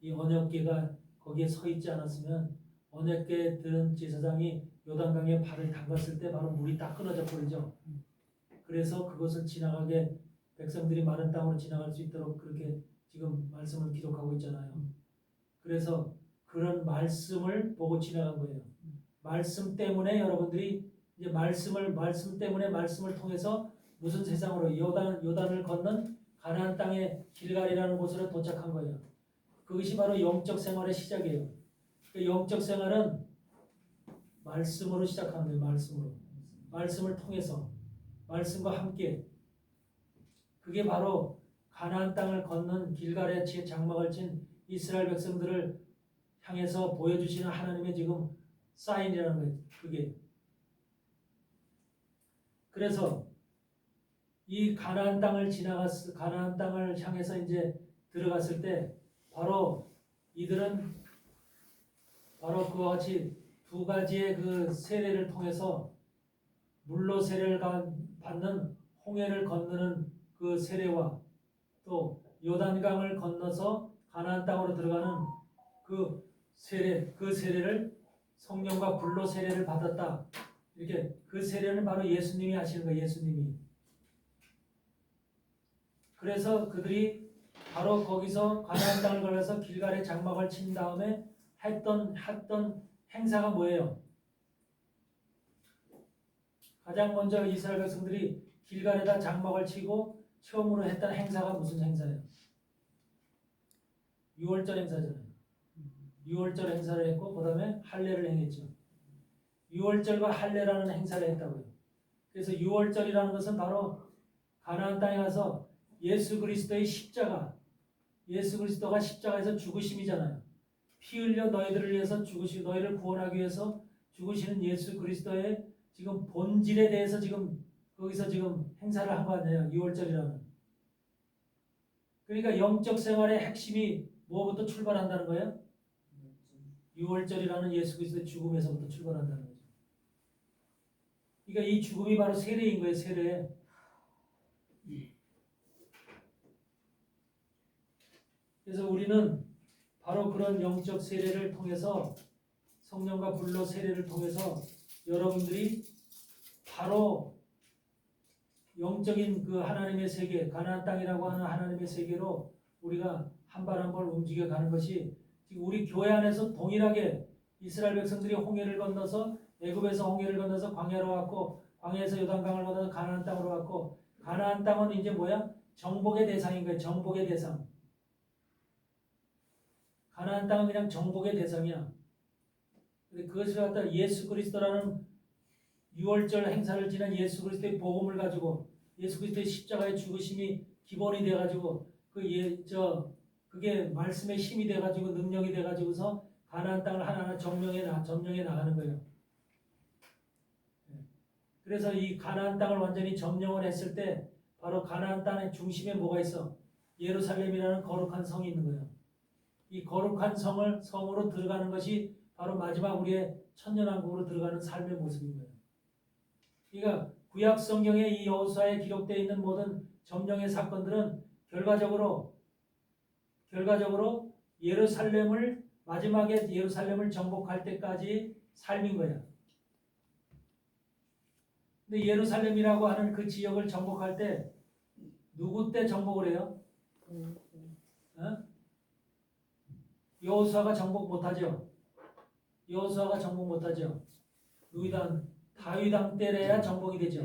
이 언약궤가 거기에 서 있지 않았으면 언약궤에 들은 제사장이 요단강에 발을 담갔을 때 바로 물이 딱 끊어져 버리죠. 그래서 그것을 지나가게 백성들이 마른 땅으로 지나갈 수 있도록 그렇게 지금 말씀을 기록하고 있잖아요. 그래서 그런 말씀을 보고 지나간 거예요. 말씀 때문에 여러분들이 이제 말씀 때문에 말씀을 통해서 무슨 세상으로 요단을 건넌 가나안 땅의 길갈이라는 곳으로 도착한 거예요. 그것이 바로 영적 생활의 시작이에요. 그 영적 생활은 말씀으로 시작하는 거예요. 말씀으로. 말씀을 통해서 말씀과 함께 그게 바로 가나안 땅을 건넌 길갈의 장막을 친 이스라엘 백성들을 향해서 보여주시는 하나님의 지금 사인이라는 거예요. 그게. 그래서 이 가나안 땅을 가나안 땅을 향해서 이제 들어갔을 때 바로 이들은 바로 그와 같이 두 가지의 그 세례를 통해서 물로 세례를 받는 홍해를 건너는 그 세례와 또 요단강을 건너서 가나안 땅으로 들어가는 그 세례를 성령과 불로 세례를 받았다. 이렇게 그 세례는 바로 예수님이 하시는 거예요. 예수님이. 그래서 그들이 바로 거기서 가나안 땅을 걸어서 길갈에 장막을 친 다음에 했던 행사가 뭐예요? 가장 먼저 이스라엘 백성들이 길갈에다 장막을 치고 처음으로 했던 행사가 무슨 행사예요? 6월절 행사잖아요. 6월절 행사를 했고 그 다음에 할례를 행했죠. 6월절과 할례라는 행사를 했다고요. 그래서 6월절이라는 것은 바로 가나안 땅에 가서 예수 그리스도의 십자가, 예수 그리스도가 십자가에서 죽으심이잖아요. 피 흘려 너희들을 위해서 죽으시고 너희를 구원하기 위해서 죽으시는 예수 그리스도의 지금 본질에 대해서 지금 거기서 지금 행사를 한 거 아니에요. 6월절이라는. 그러니까 영적 생활의 핵심이 뭐부터 출발한다는 거예요? 6월절이라는 예수 그리스도의 죽음에서부터 출발한다는 거죠. 그러니까 이 죽음이 바로 세례인 거예요. 세례. 그래서 우리는 바로 그런 영적 세례를 통해서 성령과 불로 세례를 통해서 여러분들이 바로 영적인 그 하나님의 세계, 가나안 땅이라고 하는 하나님의 세계로 우리가 한 발 한 발 움직여 가는 것이 지금 우리 교회 안에서 동일하게 이스라엘 백성들이 홍해를 건너서 애굽에서 홍해를 건너서 광야로 왔고 광야에서 요단강을 건너서 가나안 땅으로 왔고 가나안 땅은 이제 뭐야? 정복의 대상인 거예요. 정복의 대상. 가나안 땅은 그냥 정복의 대상이야. 근데 그것을 갖다 예수 그리스도라는 6월절 행사를 지난 예수 그리스도의 복음을 가지고 예수 그리스도의 십자가의 죽으심이 기본이 돼가지고 그게 말씀의 힘이 돼가지고 능력이 돼가지고서 가나안 땅을 하나하나 점령해 나가는 거예요. 그래서 이 가나안 땅을 완전히 점령을 했을 때 바로 가나안 땅의 중심에 뭐가 있어? 예루살렘이라는 거룩한 성이 있는 거예요. 이 거룩한 성으로 들어가는 것이 바로 마지막 우리의 천년왕국으로 들어가는 삶의 모습인 거예요. 그러니까 구약 성경에 이 여호수아에 기록되어 있는 모든 점령의 사건들은 결과적으로 예루살렘을 마지막에 예루살렘을 정복할 때까지 삶인 거야. 근데 예루살렘이라고 하는 그 지역을 정복할 때 누구 때 정복을 해요? 여호수아가 정복 못하죠. 여호수아가 정복 못하죠. 다윗 왕 때래야 정복이 되죠.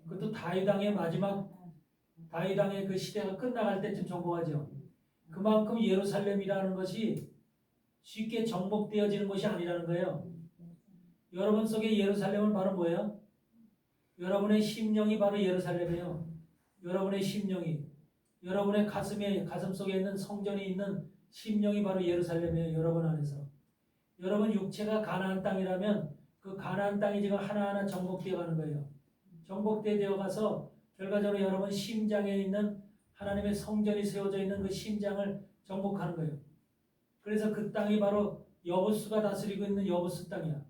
그것도 다윗 왕의 마지막 다윗 왕의 그 시대가 끝나갈 때쯤 정복하죠. 그만큼 예루살렘이라는 것이 쉽게 정복되어지는 것이 아니라는 거예요. 여러분 속에 예루살렘은 바로 뭐예요? 여러분의 심령이 바로 예루살렘이에요. 여러분의 심령이 여러분의 가슴 속에 있는 성전이 있는 심령이 바로 예루살렘이에요. 여러분 안에서. 여러분 육체가 가나안 땅이라면 그 가나안 땅이 지금 하나하나 정복되어 가는 거예요. 정복되어 가서 결과적으로 여러분 심장에 있는 하나님의 성전이 세워져 있는 그 심장을 정복하는 거예요. 그래서 그 땅이 바로 여부스가 다스리고 있는 여부스 땅이야.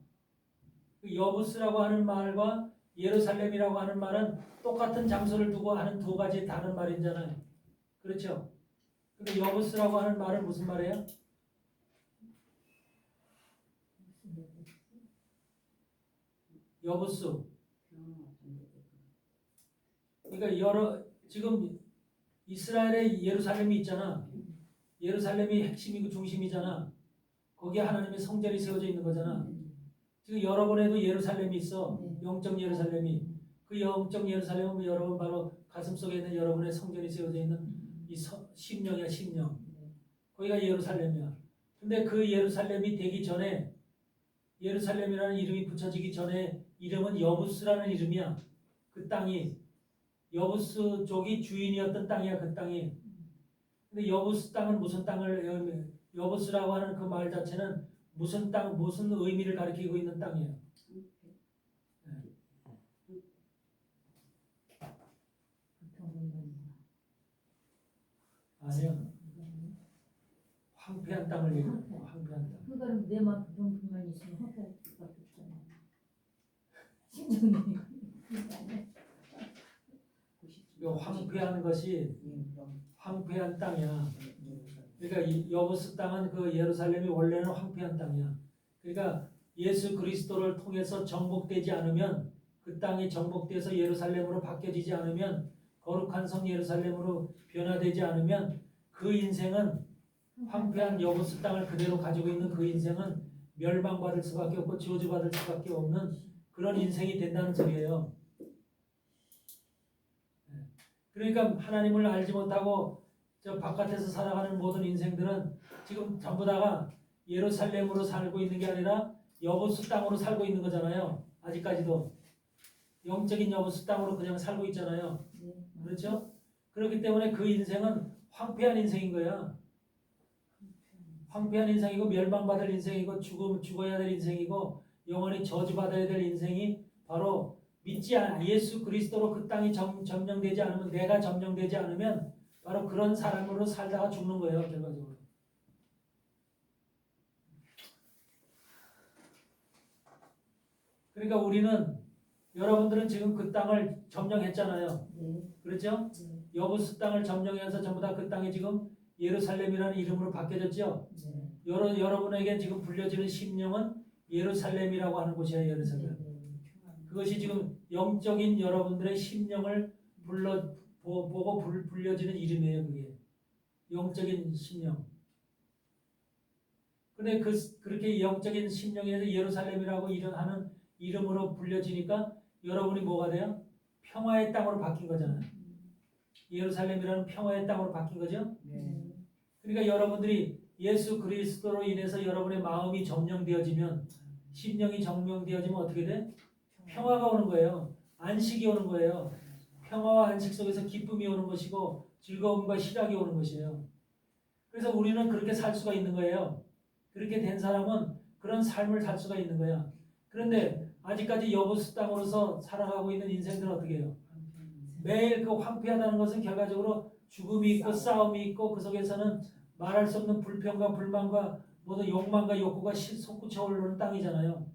그 여부스라고 하는 말과 예루살렘이라고 하는 말은 똑같은 장소를 두고 하는 두 가지 다른 말이잖아요. 그렇죠? 근데 여부스라고 하는 말은 무슨 말이에요? 여부스. 그러니까 지금 이스라엘의 예루살렘이 있잖아. 예루살렘이 핵심이고 중심이잖아. 거기에 하나님의 성전이 세워져 있는 거잖아. 지금 여러분에도 예루살렘이 있어. 영적 예루살렘이. 그 영적 예루살렘은 여러분 바로 가슴속에 있는 여러분의 성전이 세워져 있는 이 심령이야, 심령. 거기가 예루살렘이야. 근데 그 예루살렘이 되기 전에 예루살렘이라는 이름이 붙여지기 전에 이름은 여부스라는 이름이야. 그 땅이 여부스 쪽이 주인이었던 땅이야. 그 땅이. 근데 여부스 땅은 무슨 땅을 여부스라고 하는 그 말 자체는 무슨 땅 무슨 의미를 가리키고 있는 땅이에요. 아니요. 황폐한 땅을 얘기해요. 황폐한 땅. 그거는 내 마음 불만 있으면 화폐할 수밖에 없잖아. 심정이 이 황폐한 것이 황폐한 땅이야. 그러니까 이 여부스 땅은 그 예루살렘이 원래는 황폐한 땅이야. 그러니까 예수 그리스도를 통해서 정복되지 않으면 그 땅이 정복돼서 예루살렘으로 바뀌어지지 않으면 거룩한 성 예루살렘으로 변화되지 않으면 그 인생은 황폐한 여부스 땅을 그대로 가지고 있는 그 인생은 멸망받을 수밖에 없고 저주받을 수밖에 없는 그런 인생이 된다는 소리예요. 그러니까 하나님을 알지 못하고 저 바깥에서 살아가는 모든 인생들은 지금 전부 다가 예루살렘으로 살고 있는 게 아니라 여부스 땅으로 살고 있는 거잖아요. 아직까지도 영적인 여부스 땅으로 그냥 살고 있잖아요. 그렇죠? 그렇기 때문에 그 인생은 황폐한 인생인 거야. 황폐한 인생이고 멸망받을 인생이고 죽어야 될 인생이고 영원히 저주받아야 될 인생이 바로 믿지 않아 예수 그리스도로 그 땅이 점령되지 않으면 내가 점령되지 않으면 바로 그런 사람으로 살다가 죽는 거예요. 결과적으로. 그러니까 우리는 여러분들은 지금 그 땅을 점령했잖아요. 그렇죠? 여부스 땅을 점령해서 전부 다 그 땅이 지금 예루살렘이라는 이름으로 바뀌어졌죠. 여러분에게 지금 불려지는 심령은 예루살렘이라고 하는 곳이에요. 예루살렘. 그것이 지금 영적인 여러분들의 심령을 보고 불려지는 이름이에요. 그게 영적인 심령. 근데 그렇게 영적인 심령에서 예루살렘이라고 하는 이름으로 불려지니까 여러분이 뭐가 돼요? 평화의 땅으로 바뀐 거잖아요. 예루살렘이라는 평화의 땅으로 바뀐 거죠. 그러니까 여러분들이 예수 그리스도로 인해서 여러분의 마음이 점령되어지면 심령이 점령되어지면 어떻게 돼? 평화가 오는 거예요. 안식이 오는 거예요. 평화와 안식 속에서 기쁨이 오는 것이고 즐거움과 희락이 오는 것이에요. 그래서 우리는 그렇게 살 수가 있는 거예요. 그렇게 된 사람은 그런 삶을 살 수가 있는 거야. 그런데 아직까지 여부스 땅으로서 살아가고 있는 인생들은 어떻게 해요? 매일 그 황폐하다는 것은 결과적으로 죽음이 있고 싸움이 있고 그 속에서는 말할 수 없는 불평과 불만과 모든 욕망과 욕구가 솟구쳐 오르는 땅이잖아요.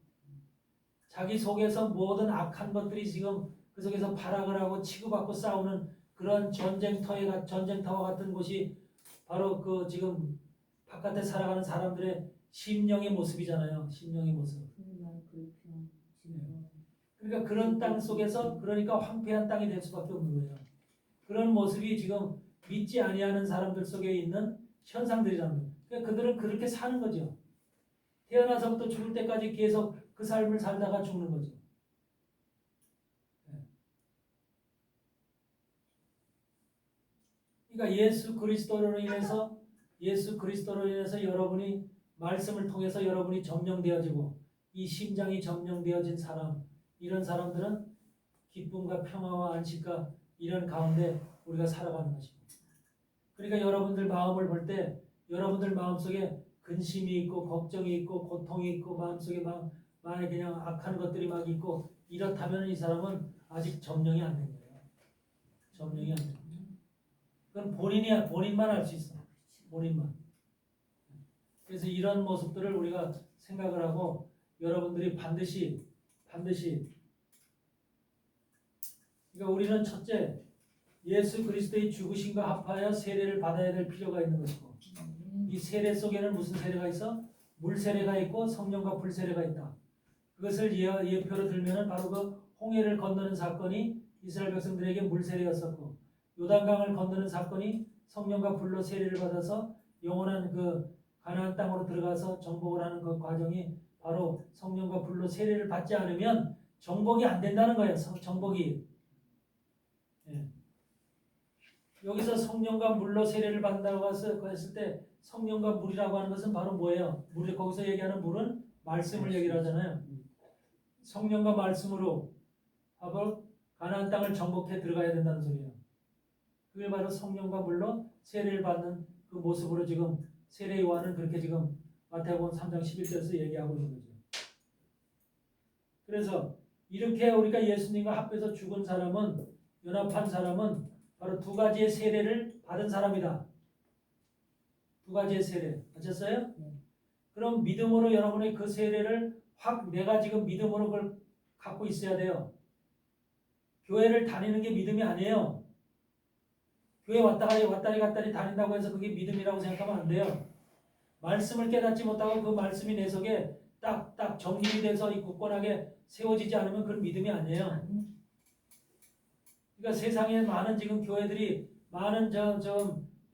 자기 속에서 모든 악한 것들이 지금 그 속에서 발악을 하고 치고받고 싸우는 그런 전쟁터와 같은 곳이 바로 그 지금 바깥에 살아가는 사람들의 심령의 모습이잖아요. 심령의 모습. 그러니까 그런 땅 속에서 그러니까 황폐한 땅이 될 수밖에 없는 거예요. 그런 모습이 지금 믿지 아니하는 사람들 속에 있는 현상들이라는 거예요. 그러니까 그들은 그렇게 사는 거죠. 태어나서부터 죽을 때까지 계속 그 삶을 살다가 죽는 거죠. 그러니까 예수 그리스도로 인해서 여러분이 말씀을 통해서 여러분이 점령되어지고 이 심장이 점령되어진 사람, 이런 사람들은 기쁨과 평화와 안식과 이런 가운데 우리가 살아가는 것입니다. 그러니까 여러분들 마음을 볼 때 여러분들 마음속에 근심이 있고 걱정이 있고 고통이 있고 마음속에 막 그냥 악한 것들이 막 있고 이렇다면 이 사람은 아직 점령이 안 된 거예요. 점령이 안 된 거예요. 그건 본인만 알 수 있어. 본인만. 그래서 이런 모습들을 우리가 생각을 하고 여러분들이 반드시 그러니까 우리는 첫째 예수 그리스도의 죽으심과 합하여 세례를 받아야 될 필요가 있는 것이고 이 세례 속에는 무슨 세례가 있어? 물 세례가 있고 성령과 불 세례가 있다. 그것을 예표로 들면은 바로 그 홍해를 건너는 사건이 이스라엘 백성들에게 물 세례였었고 요단강을 건너는 사건이 성령과 불로 세례를 받아서 영원한 그 가나안 땅으로 들어가서 정복을 하는 그 과정이 바로 성령과 불로 세례를 받지 않으면 정복이 안 된다는 거예요. 정복이. 예. 여기서 성령과 물로 세례를 받는다고 했을 때 성령과 물이라고 하는 것은 바로 뭐예요? 물이 거기서 얘기하는 물은 말씀을 얘기를 하잖아요. 성령과 말씀으로 바로 가나안 땅을 정복해 들어가야 된다는 소리예요. 그게 바로 성령과 물로 세례를 받는 그 모습으로 지금 세례 요한은 그렇게 지금 마태복음 3장 11절에서 얘기하고 있는 거죠. 그래서 이렇게 우리가 예수님과 합해서 죽은 사람은 연합한 사람은 바로 두 가지의 세례를 받은 사람이다. 두 가지의 세례. 아셨어요? 그럼 믿음으로 여러분의 그 세례를 내가 지금 믿음으로 그걸 갖고 있어야 돼요. 교회를 다니는 게 믿음이 아니에요. 교회 왔다리 갔다리 다닌다고 해서 그게 믿음이라고 생각하면 안 돼요. 말씀을 깨닫지 못하고 그 말씀이 내 속에 딱 정립이 돼서 이 굳건하게 세워지지 않으면 그건 믿음이 아니에요. 그러니까 세상에 많은 지금 교회들이 많은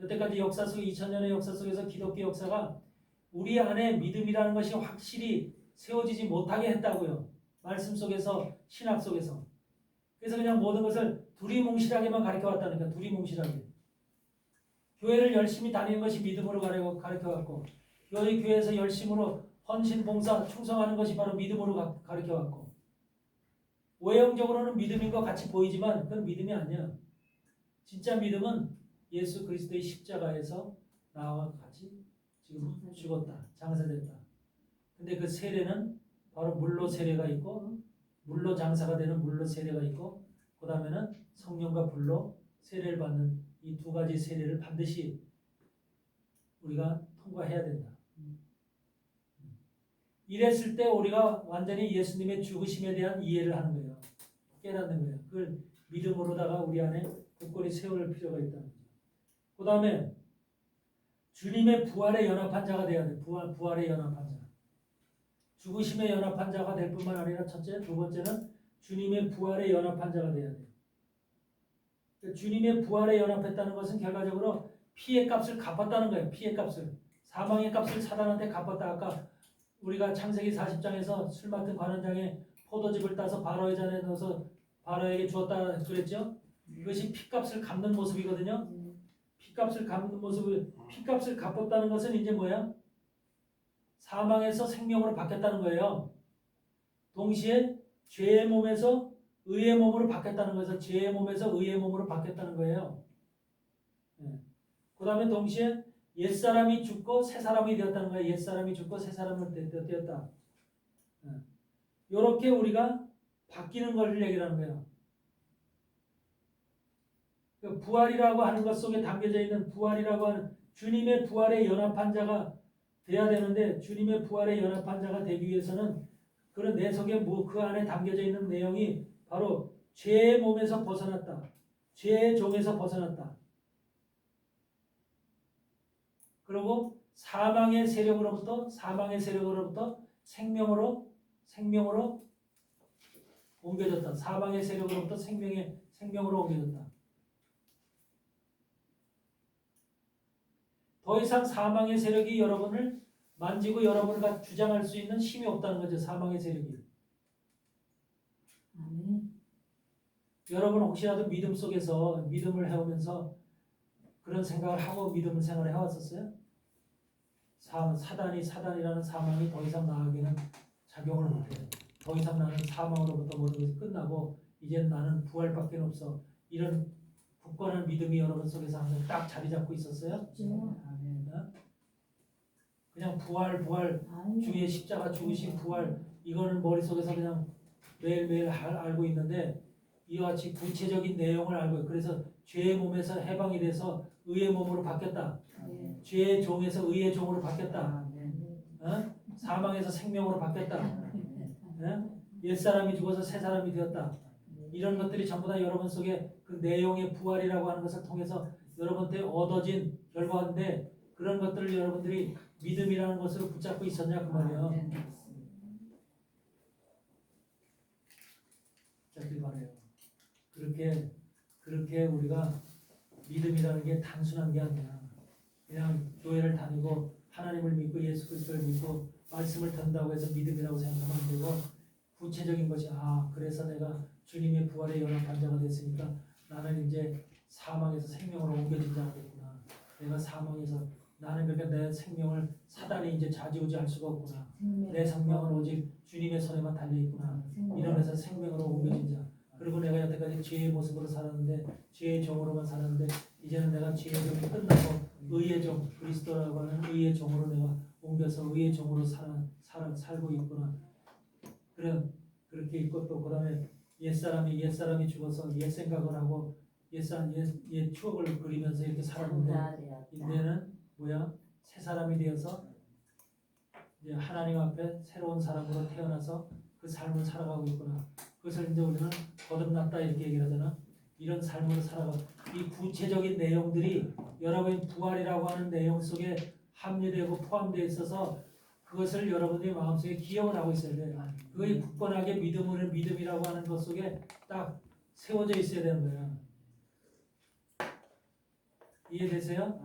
여태까지 역사 속 2000년의 역사 속에서 기독교 역사가 우리 안에 믿음이라는 것이 확실히 세워지지 못하게 했다고요. 말씀 속에서 신학 속에서. 그래서 그냥 모든 것을 두리뭉실하게만 가르쳐 왔다는 거야. 두리뭉실하게. 교회를 열심히 다니는 것이 믿음으로 가르쳐 왔고 교회에서 열심으로 헌신, 봉사, 충성하는 것이 바로 믿음으로 가르쳐 왔고 외형적으로는 믿음인 것 같이 보이지만 그건 믿음이 아니야. 진짜 믿음은 예수 그리스도의 십자가에서 나와 같이 지금 죽었다. 장사됐다. 근데 그 세례는 바로 물로 세례가 있고 물로 장사가 되는 물로 세례가 있고 그 다음에는 성령과 불로 세례를 받는 이 두 가지 세례를 반드시 우리가 통과해야 된다. 이랬을 때 우리가 완전히 예수님의 죽으심에 대한 이해를 하는 거예요. 깨닫는 거예요. 그걸 믿음으로다가 우리 안에 굳건히 세울 필요가 있다는 거죠. 그 다음에 주님의 부활에 연합한 자가 돼야 돼. 부활에 연합한 자. 죽으심에 연합한 자가 될 뿐만 아니라 첫째, 두 번째는 주님의 부활에 연합한 자가 돼야 돼. 주님의 부활에 연합했다는 것은 결과적으로 피의 값을 갚았다는 거예요. 피의 값을. 사망의 값을 사단한테 갚았다. 아까 우리가 창세기 40장에서 술 맡은 관원장의 포도즙을 따서 바로의 잔에 넣어서 바로에게 주었다 그랬죠. 이것이 피값을 갚는 모습이거든요. 피값을 갚는 모습을 피값을 갚았다는 것은 이제 뭐야? 사망에서 생명으로 바뀌었다는 거예요. 동시에 죄의 몸에서 의의 몸으로 바뀌었다는 거에서 죄의 몸에서 의의 몸으로 바뀌었다는 거예요. 그 다음에 동시에 옛사람이 죽고 새사람이 되었다는 거예요. 옛사람이 죽고 새사람이 되었다. 이렇게 우리가 바뀌는 걸 얘기를 하는 거예요. 부활이라고 하는 것 속에 담겨져 있는 부활이라고 하는 주님의 부활에 연합한 자가 돼야 되는데 주님의 부활에 연합한 자가 되기 위해서는 그런 내 속에 그 안에 담겨져 있는 내용이 바로 죄의 몸에서 벗어났다. 죄의 종에서 벗어났다. 그리고 사망의 세력으로부터 생명으로 옮겨졌다. 사망의 세력으로부터 생명으로 옮겨졌다. 더 이상 사망의 세력이 여러분을 만지고 여러분을 주장할 수 있는 힘이 없다는 거죠. 사망의 세력이. 여러분 혹시라도 믿음 속에서 믿음을 해오면서 그런 생각을 하고 믿음을 생활을 해왔었어요? 사단이라는 사망이 더 이상 나에게는 작용을 못해. 더 이상 나는 사망으로부터 모든 것이 끝나고 이제는 나는 부활밖에 없어. 이런 굳건한 믿음이 여러분 속에서 항상 딱 자리 잡고 있었어요? 없죠. 아멘. 그냥 부활 아니요. 주의 십자가 죽으신 부활 이거는 머릿속에서 그냥 매일매일 알고 있는데 이와 같이 구체적인 내용을 알고 그래서 죄의 몸에서 해방이 돼서 의의 몸으로 바뀌었다. 네. 죄의 종에서 의의 종으로 바뀌었다. 네. 어? 사망에서 생명으로 바뀌었다. 어? 옛사람이 죽어서 새 사람이 되었다. 이런 것들이 전부 다 여러분 속에 그 내용의 부활이라고 하는 것을 통해서 여러분한테 얻어진 결과인데 그런 것들을 여러분들이 믿음이라는 것으로 붙잡고 있었냐 그 말이에요. 붙잡기 바래요. 그렇게 우리가 믿음이라는 게 단순한 게 아니야. 그냥 교회를 다니고 하나님을 믿고 예수 그리스도를 믿고 말씀을 듣는다고 해서 믿음이라고 생각하면 안 되고 구체적인 것이 그래서 내가 주님의 부활에 연합한 자가 됐으니까 나는 이제 사망에서 생명으로 옮겨진 자가 됐구나. 내가 사망에서 나는 그러니까 내 생명을 사단이 이제 좌지우지할 수가 없구나. 내 생명은 오직 주님의 손에만 달려 있구나. 이러면서 생명으로 옮겨진 자. 그리고 내가 여태까지 죄의 모습으로 살았는데 죄의 종으로만 살았는데 이제는 내가 죄의 종이 끝나고 의의 종 그리스도라고 하는 의의 종으로 내가 옮겨서 의의 종으로 살고 있구나. 그렇게 있고 또 그다음에 옛사람이 죽어서 옛 생각을 하고 옛 추억을 그리면서 이렇게 살았는데 이제는 뭐야? 새 사람이 되어서 이제 하나님 앞에 새로운 사람으로 태어나서 그 삶을 살아가고 있구나. 그것을 이제 우리는 거듭났다 이렇게 얘기를 하잖아. 이런 삶을 살아가. 이 구체적인 내용들이 여러분의 부활이라고 하는 내용 속에 함유되고 포함되어 있어서 그것을 여러분들이 마음속에 기억을 하고 있어야 돼. 그게 굳건하게 믿음이라고 하는 것 속에 딱 세워져 있어야 되는 거야. 이해되세요?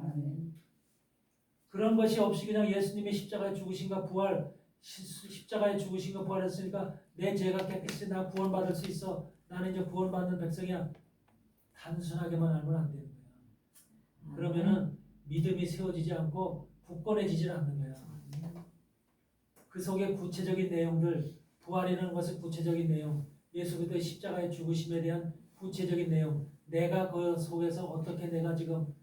그런 것이 없이 그냥 예수님의 십자가에 죽으신가 부활 십자가에 죽으신가 부활했으니까 내 죄가 깨끗이 나 구원받을 수 있어. 나는 이제 구원받는 백성이야. 단순하게만 알면 안 되는 거야. 그러면은 믿음이 세워지지 않고 굳건해지질 않는 거야. 그 속에 구체적인 내용들, 부활이라는 것은 구체적인 내용, 예수 그리스도의 십자가의 죽으심에 대한 구체적인 내용, 내가 그 속에서 어떻게 내가 지금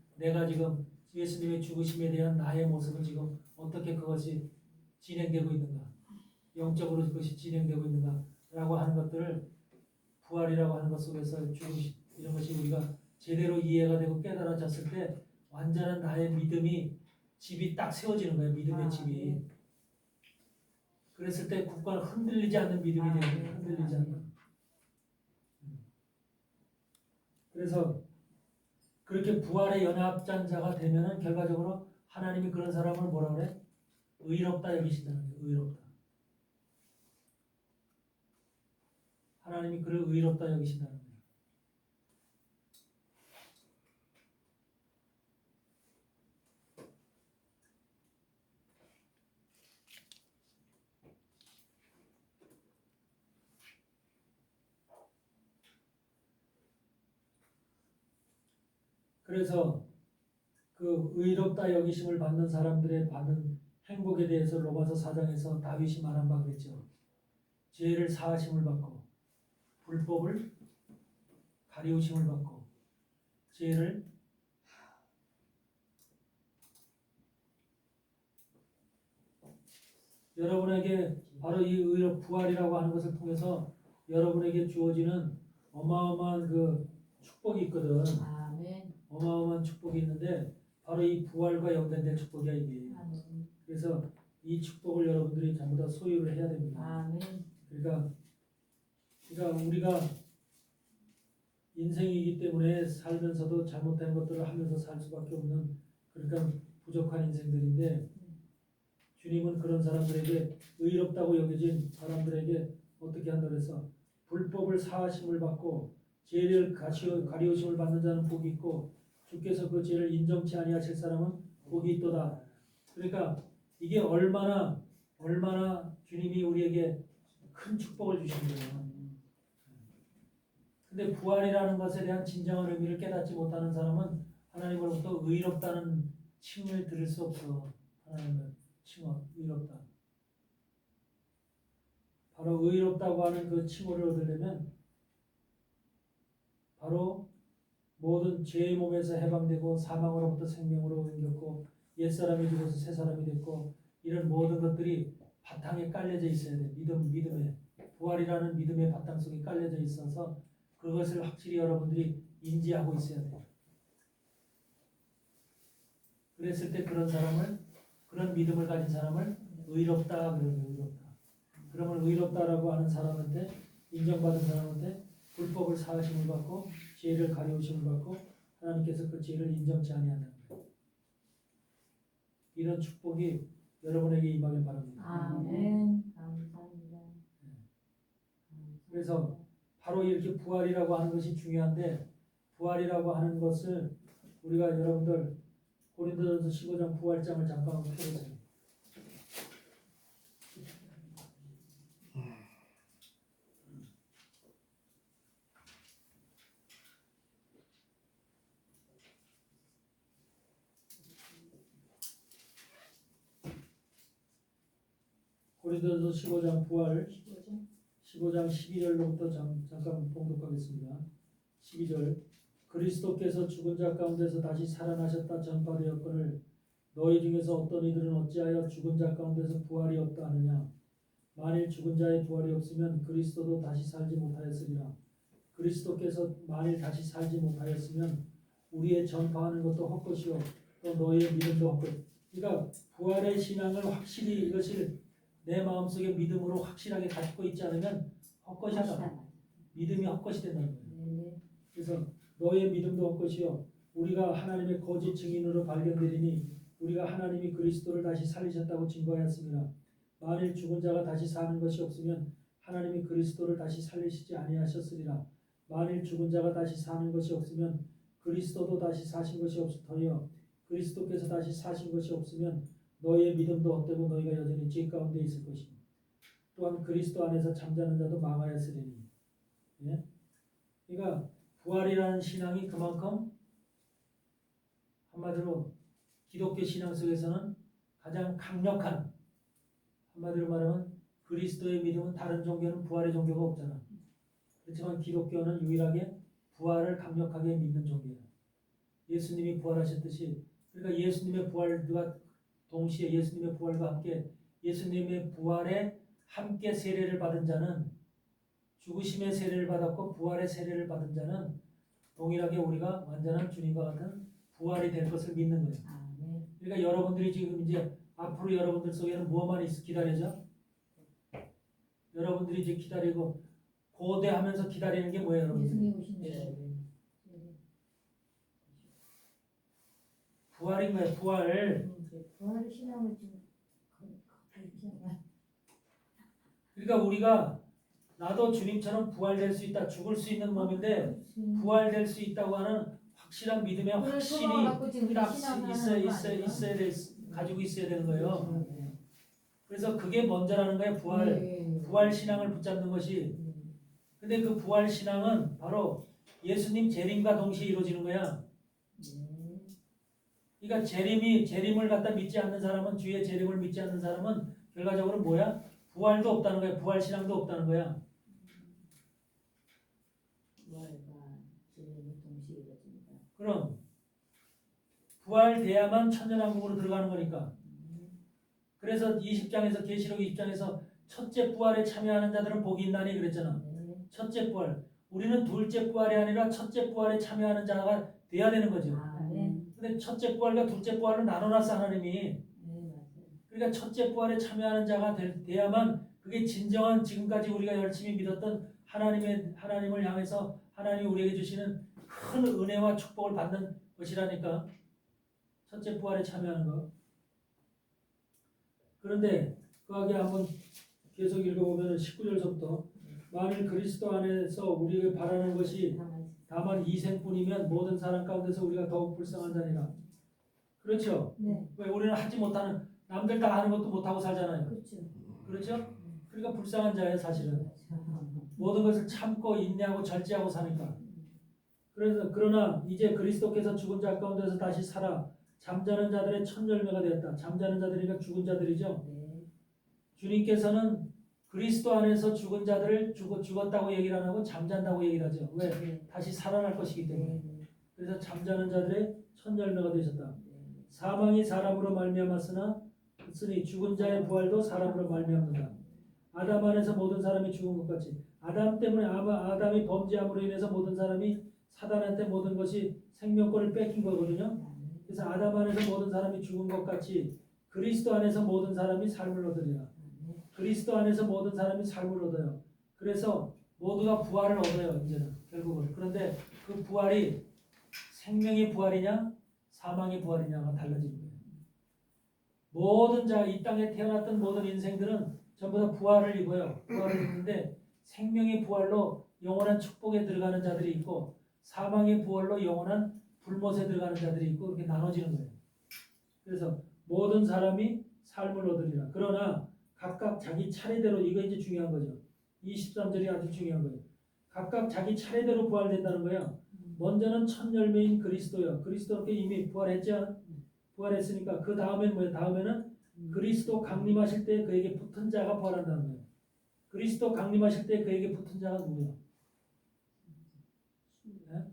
예수님의 죽으심에 대한 나의 모습을 지금 어떻게 그것이 진행되고 있는가, 영적으로 그것이 진행되고 있는가라고 하는 것들을 부활이라고 하는 것 속에서 이런 것이 우리가 제대로 이해가 되고 깨달아졌을 때 완전한 나의 믿음이 집이 딱 세워지는 거예요. 믿음의 집이. 그랬을 때 굳건 흔들리지 않는 믿음이 되는 거예요. 흔들리지 않는. 그래서 그렇게 부활의 연합장자가 되면은 결과적으로 하나님이 그런 사람을 뭐라 그래? 의롭다 여기신다는 거예요. 의롭다. 하나님이 그를 의롭다 여기신다는 거예요. 그래서 그 의롭다 여기심을 받는 사람들의 받는 행복에 대해서 로마서 4장에서 다윗이 말한 바 그랬죠. 죄를 사하심을 받고 불법을 가리우심을 받고 죄를 여러분에게 바로 이 부활이라고 하는 것을 통해서 여러분에게 주어지는 어마어마한 그 축복이 있거든. 아멘. 어마어마한 축복이 있는데 바로 이 부활과 연관된 축복이야 이게. 아멘. 그래서 이 축복을 여러분들이 전부 다 소유를 해야 됩니다. 아멘. 그러니까 우리가 인생이기 때문에 살면서도 잘못된 것들을 하면서 살 수밖에 없는 그러니까 부족한 인생들인데 주님은 그런 사람들에게 의롭다고 여겨진 사람들에게 어떻게 한다고 해서 불법을 사하심을 받고 죄를 가리우심을 받는 자는 복이 있고 주께서 그 죄를 인정치 아니하실 사람은 복이 있도다. 그러니까 이게 얼마나 주님이 우리에게 큰 축복을 주신 거예요. 근데 부활이라는 것에 대한 진정한 의미를 깨닫지 못하는 사람은 하나님으로부터 의롭다는 칭을 들을 수 없어. 하나님은 칭호, 의롭다. 바로 의롭다고 하는 그 칭호를 얻으려면 바로 모든 죄의 몸에서 해방되고 사망으로부터 생명으로 옮겼고 옛사람이 죽어서 새 사람이 됐고 이런 모든 것들이 바탕에 깔려져 있어야 돼. 믿음에 부활이라는 믿음의 바탕 속에 깔려져 있어서 그것을 확실히 여러분들이 인지하고 있어야 돼. 그랬을 때 그런 믿음을 가진 사람을 의롭다 그러는 거예요. 의롭다. 그러면 의롭다라고 하는 사람한테 인정받은 사람한테 불법을 사하심을 받고 죄를 가려우심을 받고 하나님께서 그 죄를 인정치 아니한다는 거예요. 이런 축복이 여러분에게 임하길 바랍니다. 아멘. 감사합니다. 그래서 바로 이렇게 부활이라고 하는 것이 중요한데 부활이라고 하는 것을 우리가 여러분들 고린도전서 15장 부활장을 잠깐 한번 펴보세요. 고린도전서 15장 부활 15장 12절로부터 잠깐 봉독하겠습니다. 12절 그리스도께서 죽은 자 가운데서 다시 살아나셨다 전파되었거늘 너희 중에서 어떤 이들은 어찌하여 죽은 자 가운데서 부활이 없다 하느냐 만일 죽은 자의 부활이 없으면 그리스도도 다시 살지 못하였으리라. 그리스도께서 만일 다시 살지 못하였으면 우리의 전파하는 것도 헛것이요 또 너희의 믿음도 헛것. 그러니까 부활의 신앙을 확실히 이것을 내 마음속에 믿음으로 확실하게 갖고 있지 않으면 헛것이하다. 믿음이 헛것이 된다는 거예요. 그래서 너의 믿음도 헛것이요 우리가 하나님의 거짓 증인으로 발견되리니 우리가 하나님이 그리스도를 다시 살리셨다고 증거하였습니다. 만일 죽은 자가 다시 사는 것이 없으면 하나님이 그리스도를 다시 살리시지 아니하셨으리라. 만일 죽은 자가 다시 사는 것이 없으면 그리스도도 다시 사신 것이 없으더여 그리스도께서 다시 사신 것이 없으면 너희의 믿음도 헛되고 너희가 여전히 죄 가운데 있을 것이며 또한 그리스도 안에서 잠자는 자도 망하였으리니. 예? 그러니까 부활이라는 신앙이 그만큼 한마디로 기독교 신앙 속에서는 가장 강력한 한마디로 말하면 그리스도의 믿음은 다른 종교는 부활의 종교가 없잖아. 그렇지만 기독교는 유일하게 부활을 강력하게 믿는 종교예요. 예수님이 부활하셨듯이 그러니까 예수님의 부활과 동시에 예수님의 부활과 함께 예수님의 부활에 함께 세례를 받은 자는 죽으심의 세례를 받았고 부활의 세례를 받은 자는 동일하게 우리가 완전한 주님과 같은 부활이 될 것을 믿는 거예요. 그러니까 여러분들이 지금 이제 앞으로 여러분들 속에는 뭐만 기다리죠? 여러분들이 이제 기다리고 고대하면서 기다리는 게 뭐예요, 여러분들? 예수님 오시는 거예요. 부활인 거예요, 부활. 부활의 신앙을 좀 그러니까 우리가 나도 주님처럼 부활될 수 있다, 죽을 수 있는 몸인데 부활될 수 있다고 하는 확실한 믿음에 확신이 가지고 있어야 되는 거예요. 그래서 그게 먼저라는 거예요, 부활 신앙을 붙잡는 것이. 근데 그 부활 신앙은 바로 예수님 재림과 동시에 이루어지는 거야. 그러니까 재림을 갖다 믿지 않는 사람은 주의 재림을 믿지 않는 사람은 결과적으로 뭐야? 부활도 없다는 거야. 부활 신앙도 없다는 거야. 그럼 부활돼야만 천년왕국으로 들어가는 거니까. 그래서 20장에서 계시록 20장에서 첫째 부활에 참여하는 자들은 복이 있나니 그랬잖아. 첫째 부활. 우리는 둘째 부활이 아니라 첫째 부활에 참여하는 자가 돼야 되는 거죠. 근데 첫째 부활과 둘째 부활을 나눠놨어 하나님이. 그러니까 첫째 부활에 참여하는 자가 돼야만 그게 진정한 지금까지 우리가 열심히 믿었던 하나님을 향해서 하나님이 우리에게 주시는 큰 은혜와 축복을 받는 것이라니까. 첫째 부활에 참여하는 거. 그런데 거기에 한번 계속 읽어보면 19절서부터 만일 그리스도 안에서 우리가 바라는 것이 다만 이생뿐이면 모든 사람 가운데서 우리가 더욱 불쌍한 자니라. 그렇죠? 왜 우리는 하지 못하는 남들 다 하는 것도 못하고 살잖아요. 그렇죠? 그러니까 불쌍한 자예요 사실은. 모든 것을 참고 인내하고 절제하고 사니까. 그러나 이제 그리스도께서 죽은 자 가운데서 다시 살아 잠자는 자들의 첫 열매가 되었다. 잠자는 자들이니까 죽은 자들이죠. 주님께서는 그리스도 안에서 죽은 자들을 죽었다고 얘기를 안 하고 잠잔다고 얘기를 하죠. 왜? 다시 살아날 것이기 때문에. 그래서 잠자는 자들의 첫 열매가 되셨다. 사망이 사람으로 말미암았으나 쓰니 죽은 자의 부활도 사람으로 말미암는다. 아담 안에서 모든 사람이 죽은 것 같이 아담 때문에 아담이 범죄함으로 인해서 모든 사람이 사단한테 모든 것이 생명권을 뺏긴 거거든요. 그래서 아담 안에서 모든 사람이 죽은 것 같이 그리스도 안에서 모든 사람이 삶을 얻으리라. 그리스도 안에서 모든 사람이 삶을 얻어요. 그래서 모두가 부활을 얻어요. 이제는 결국은. 그런데 그 부활이 생명의 부활이냐 사망의 부활이냐가 달라지는 거예요. 모든 자, 이 땅에 태어났던 모든 인생들은 전부 다 부활을 입어요. 부활을 입는데 생명의 부활로 영원한 축복에 들어가는 자들이 있고 사망의 부활로 영원한 불못에 들어가는 자들이 있고 이렇게 나눠지는 거예요. 그래서 모든 사람이 삶을 얻으리라. 그러나 각각 자기 차례대로 이거 이제 중요한 거죠. 23절이 아주 중요한 거예요. 각각 자기 차례대로 부활된다는 거예요. 먼저는 첫 열매인 그리스도요. 그리스도께 이미 부활했죠. 부활했으니까 그 다음엔 뭐예요? 다음에는 그리스도 강림하실 때 그에게 붙은 자가 부활한다는 거예요. 그리스도 강림하실 때 그에게 붙은 자가 누구예요? 네?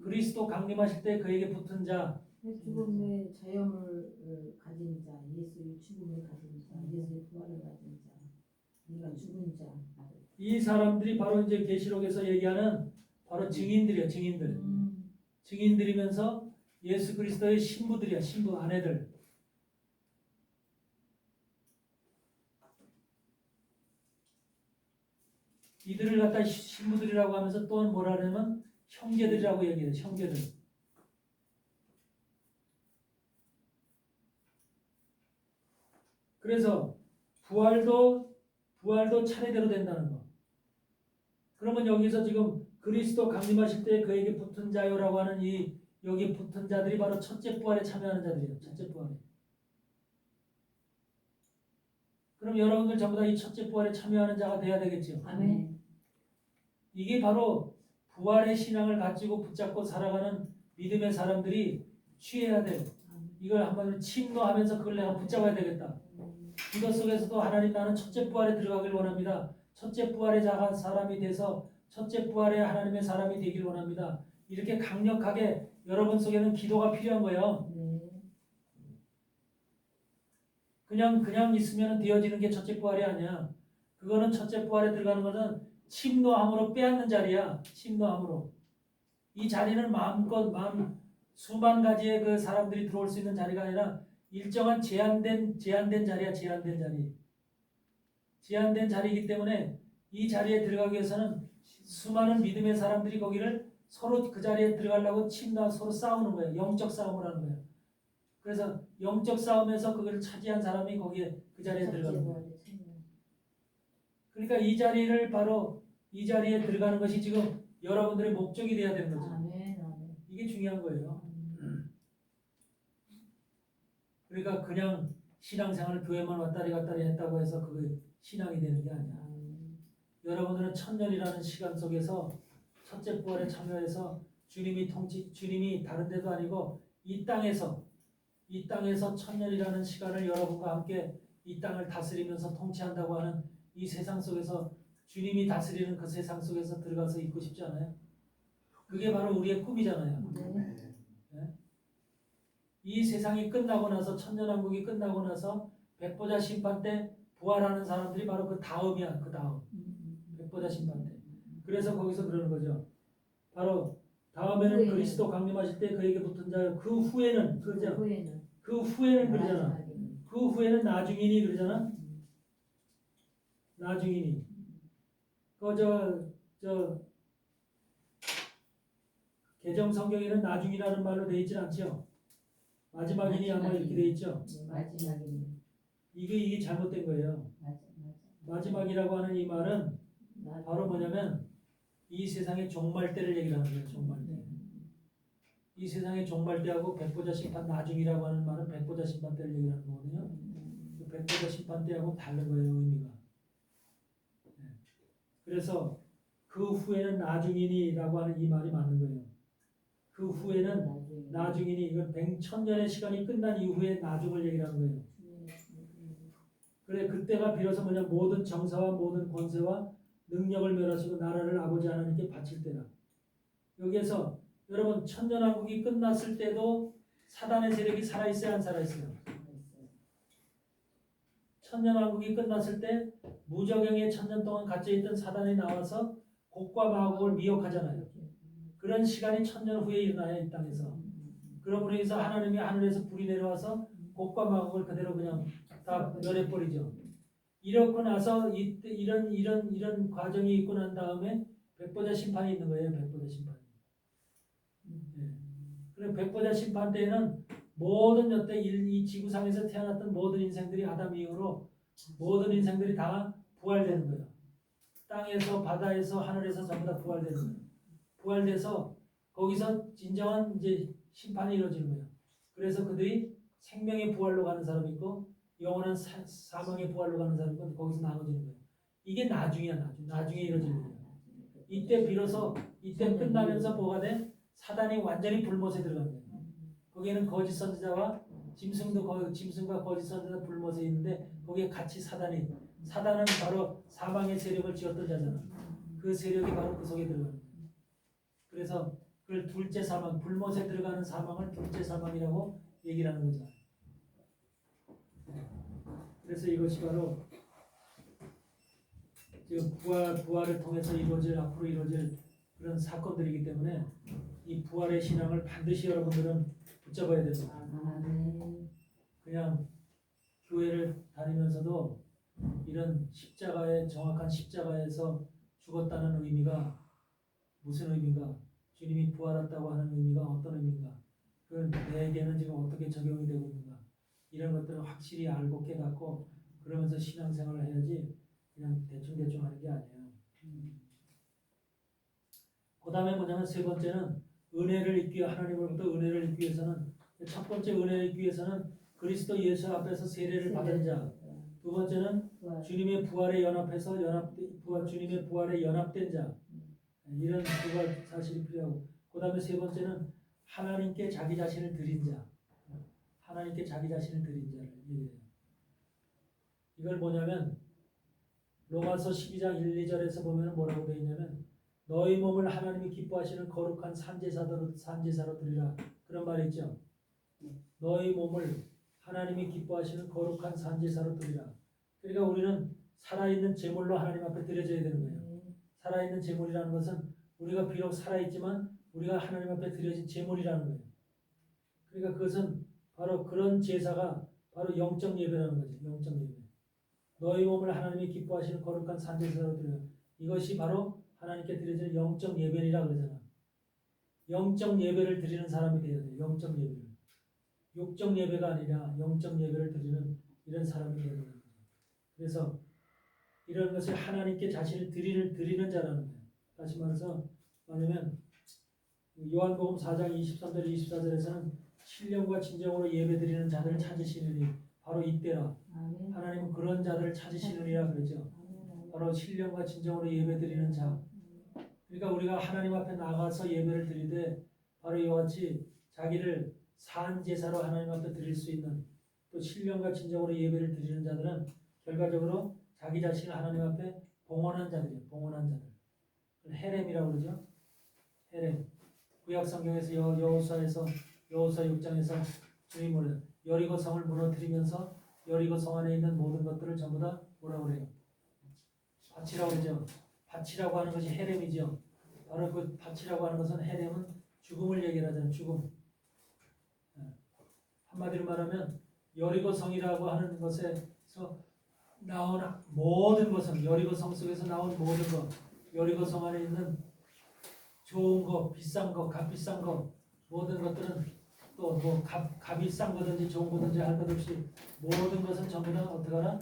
그리스도 강림하실 때 그에게 붙은 자. 죽음의 자염을 가진 자, 예수의 죽음을 가진 자, 예수의 부활을 가진 자, 네가 죽은 자. 이 사람들이 바로 이제 계시록에서 얘기하는 바로 증인들이에요. 증인들. 증인들이면서 예수 그리스도의 신부들이야. 신부 아내들. 이들을 갖다 신부들이라고 하면서 또한 뭐라 그러면 형제들이라고 얘기해요. 형제들. 그래서 부활도 차례대로 된다는 거. 그러면 여기서 지금 그리스도 강림하실 때 그에게 붙은 자요라고 하는 이 여기 붙은 자들이 바로 첫째 부활에 참여하는 자들이에요. 첫째 부활에. 그럼 여러분들 전부 다 이 첫째 부활에 참여하는 자가 돼야 되겠죠. 아멘. 이게 바로 부활의 신앙을 가지고 붙잡고 살아가는 믿음의 사람들이 취해야 돼요. 이걸 한번 침노하면서 그걸 내가 붙잡아야 되겠다. 이것 속에서도 하나님 나는 첫째 부활에 들어가길 원합니다. 첫째 부활의 자가 사람이 돼서 첫째 부활의 하나님의 사람이 되길 원합니다. 이렇게 강력하게 여러분 속에는 기도가 필요한 거예요. 그냥 있으면 되어지는 게 첫째 부활이 아니야. 그거는 첫째 부활에 들어가는 것은 침노함으로 빼앗는 자리야. 침노함으로. 이 자리는 마음껏 수만 가지의 그 사람들이 들어올 수 있는 자리가 아니라 일정한 제한된 자리야. 제한된 자리. 제한된 자리이기 때문에 이 자리에 들어가기 위해서는 수많은 믿음의 사람들이 거기를 서로 그 자리에 들어가려고 침노하고 서로 싸우는 거예요. 영적 싸움을 하는 거예요. 그래서 영적 싸움에서 그걸 차지한 사람이 거기에 그 자리에 들어가는 거예요. 그러니까 이 자리를 바로 이 자리에 들어가는 것이 지금 여러분들의 목적이 돼야 되는 거죠. 이게 중요한 거예요. 그러니까 그냥 신앙생활을 교회만 왔다리 갔다리 했다고 해서 그게 신앙이 되는 게 아니야. 여러분들은 천년이라는 시간 속에서 첫째 부활에 참여해서 주님이 다른 데도 아니고 이 땅에서 천년이라는 시간을 여러분과 함께 이 땅을 다스리면서 통치한다고 하는 이 세상 속에서 주님이 다스리는 그 세상 속에서 들어가서 있고 싶지 않아요? 그게 바로 우리의 꿈이잖아요. 네? 이 세상이 끝나고 나서 천년왕국이 끝나고 나서 백보자 심판 때 부활하는 사람들이 바로 그 다음이야. 그 다음 백보자 심판 때. 그래서 거기서 그러는 거죠. 바로 다음에는 그리스도 강림하실 때 그에게 붙은 자요. 그 후에는 그러죠. 그 후에는 그러잖아. 그 후에는 나중이니 그러잖아. 나중이니. 저 개정 성경에는 나중이라는 말로 돼 있진 않죠. 마지막이니 아마 이렇게 돼 있죠. 마지막이니. 이게 잘못된 거예요. 마지막이라고 하는 이 말은 바로 뭐냐면 이 세상의 종말 때를 얘기를 하는 거예요. 종말 때. 이 세상의 종말 때하고 백보자 심판 나중이라고 하는 말은 백보자 심판 때를 얘기하는 거거든요. 그 백보자 심판 때하고 다른 거예요. 의미가. 네. 그래서 그 후에는 나중이니라고 하는 이 말이 맞는 거예요. 그 후에는 나중이니 이건 100,000년의 시간이 끝난 이후에 나중을 얘기하는 거예요. 그래 그때가 비로소 뭐냐 모든 정사와 모든 권세와 능력을 멸하시고 나라를 아버지 하나님께 바칠 때라. 여기에서 여러분 천년왕국이 끝났을 때도 사단의 세력이 살아있어요 안 살아있어요? 천년왕국이 끝났을 때 무저경에 천년 동안 갇혀있던 사단이 나와서 곡과 마곡을 미혹하잖아요. 그런 시간이 천년 후에 일어나요, 이 땅에서. 그러므로 해서 하나님이 하늘에서 불이 내려와서 곡과 마곡을 그대로 그냥 다 멸해버리죠. 이렇고 나서 이런 과정이 있고 난 다음에 백보자 심판이 있는 거예요. 백보자 심판. 예. 그리고 백보자 심판 때에는 모든 여태 이 지구상에서 태어났던 모든 인생들이 아담 이후로 모든 인생들이 다 부활되는 거예요. 땅에서 바다에서 하늘에서 전부 다 부활되는 거예요. 부활돼서 거기서 진정한 이제 심판이 이루어지는 거예요. 그래서 그들이 생명의 부활로 가는 사람이 있고 영원한 사망의 부활로 가는 사람이 있고 거기서 나눠지는 거예요. 이게 나중이야. 나중에 이루어지는 거예요. 이때 비로소 이때 끝나면서 뭐가 돼? 사단이 완전히 불못에 들어가는 거예요. 거기에는 거짓 선지자와 짐승과 거짓 선지자 불못에 있는데 거기에 같이 사단은 바로 사망의 세력을 지었던 자잖아. 그 세력이 바로 그 속에 들어가는 거예요. 그래서 그걸 둘째 사망, 불못에 들어가는 사망을 둘째 사망이라고 얘기를 하는 거죠. 그래서 이것이 바로 지금 부활을 통해서 앞으로 이루어질 그런 사건들이기 때문에 이 부활의 신앙을 반드시 여러분들은 붙잡아야 됩니다. 그냥 교회를 다니면서도 이런 정확한 십자가에서 죽었다는 의미가 무슨 의미인가? 주님이 부활했다고 하는 의미가 어떤 의미인가? 그건 내게는 지금 어떻게 적용이 되고 있는가? 이런 것들을 확실히 알고 깨닫고 그러면서 신앙생활을 해야지 그냥 대충 하는 게 아니에요. 그 다음에 뭐냐면 세 번째는 은혜를 입기 하나님으로부터 은혜를 입기 위해서는 첫 번째 은혜를 입기 위해서는 그리스도 예수 앞에서 세례를 받은 자. 두 번째는 주님의 부활에 주님의 부활에 연합된 자. 이런 두 사실이 필요하고 그 다음에 세 번째는 하나님께 자기 자신을 드린 자. 하나님께 자기 자신을 드린 자를 얘기해요. 이걸 뭐냐면 로마서 12장 1, 2절에서 보면 뭐라고 되어 있냐면 너희 몸을 하나님이 기뻐하시는 거룩한 산제사로 드리라. 그런 말이 있죠. 너희 몸을 하나님이 기뻐하시는 거룩한 산제사로 드리라. 그러니까 우리는 살아있는 제물로 하나님 앞에 드려져야 되는 거예요. 살아있는 제물이라는 것은 우리가 비록 살아있지만 우리가 하나님 앞에 드려진 제물이라는 거예요. 그러니까 그것은 바로 그런 제사가 바로 영적 예배라는 거죠. 영적 예배. 너희 몸을 하나님이 기뻐하시는 거룩한 산제사로 드려. 이것이 바로 하나님께 드려지는 영적 예배라 그러잖아. 영적 예배를 드리는 사람이 되어야 돼요. 영적 예배를. 육적 예배가 아니라 영적 예배를 드리는 이런 사람이 되는 거예요. 그래서 이런 것을 하나님께 자신을 드리는 자라는 거예요. 다시 말해서 뭐냐면 요한복음 4장 23절 24절에서는 신령과 진정으로 예배드리는 자들을 찾으시느니 바로 이때라. 하나님은 그런 자들을 찾으시느니라 그러죠. 바로 신령과 진정으로 예배드리는 자. 그러니까 우리가 하나님 앞에 나가서 예배를 드리되 바로 이와 같이 자기를 산 제사로 하나님 앞에 드릴 수 있는 또 신령과 진정으로 예배를 드리는 자들은 결과적으로 자기 자신을 하나님 앞에 봉헌한 자들이에요. 봉헌한 자들. 헤렘이라고 그러죠. 헤렘. 구약 성경에서 여호수아 6장에서 주님을 여리고 성을 무너뜨리면서 여리고 성 안에 있는 모든 것들을 전부 다 뭐라고 그래요? 밭이라고 그러죠. 밭이라고 하는 것이 헤렘이죠. 바로 그 밭이라고 하는 것은 헤렘은 죽음을 얘기하잖아요. 죽음. 한마디로 말하면 여리고 성이라고 하는 것에서 나온 모든 것은 여리고 성 속에서 나온 모든 것, 여리고 성 안에 있는 좋은 것, 비싼 것, 값비싼 것, 모든 것들은 또 뭐 값이 싼 거든지 좋은 거든지 할 것 없이 모든 것은 전부 다 어떻게 하나?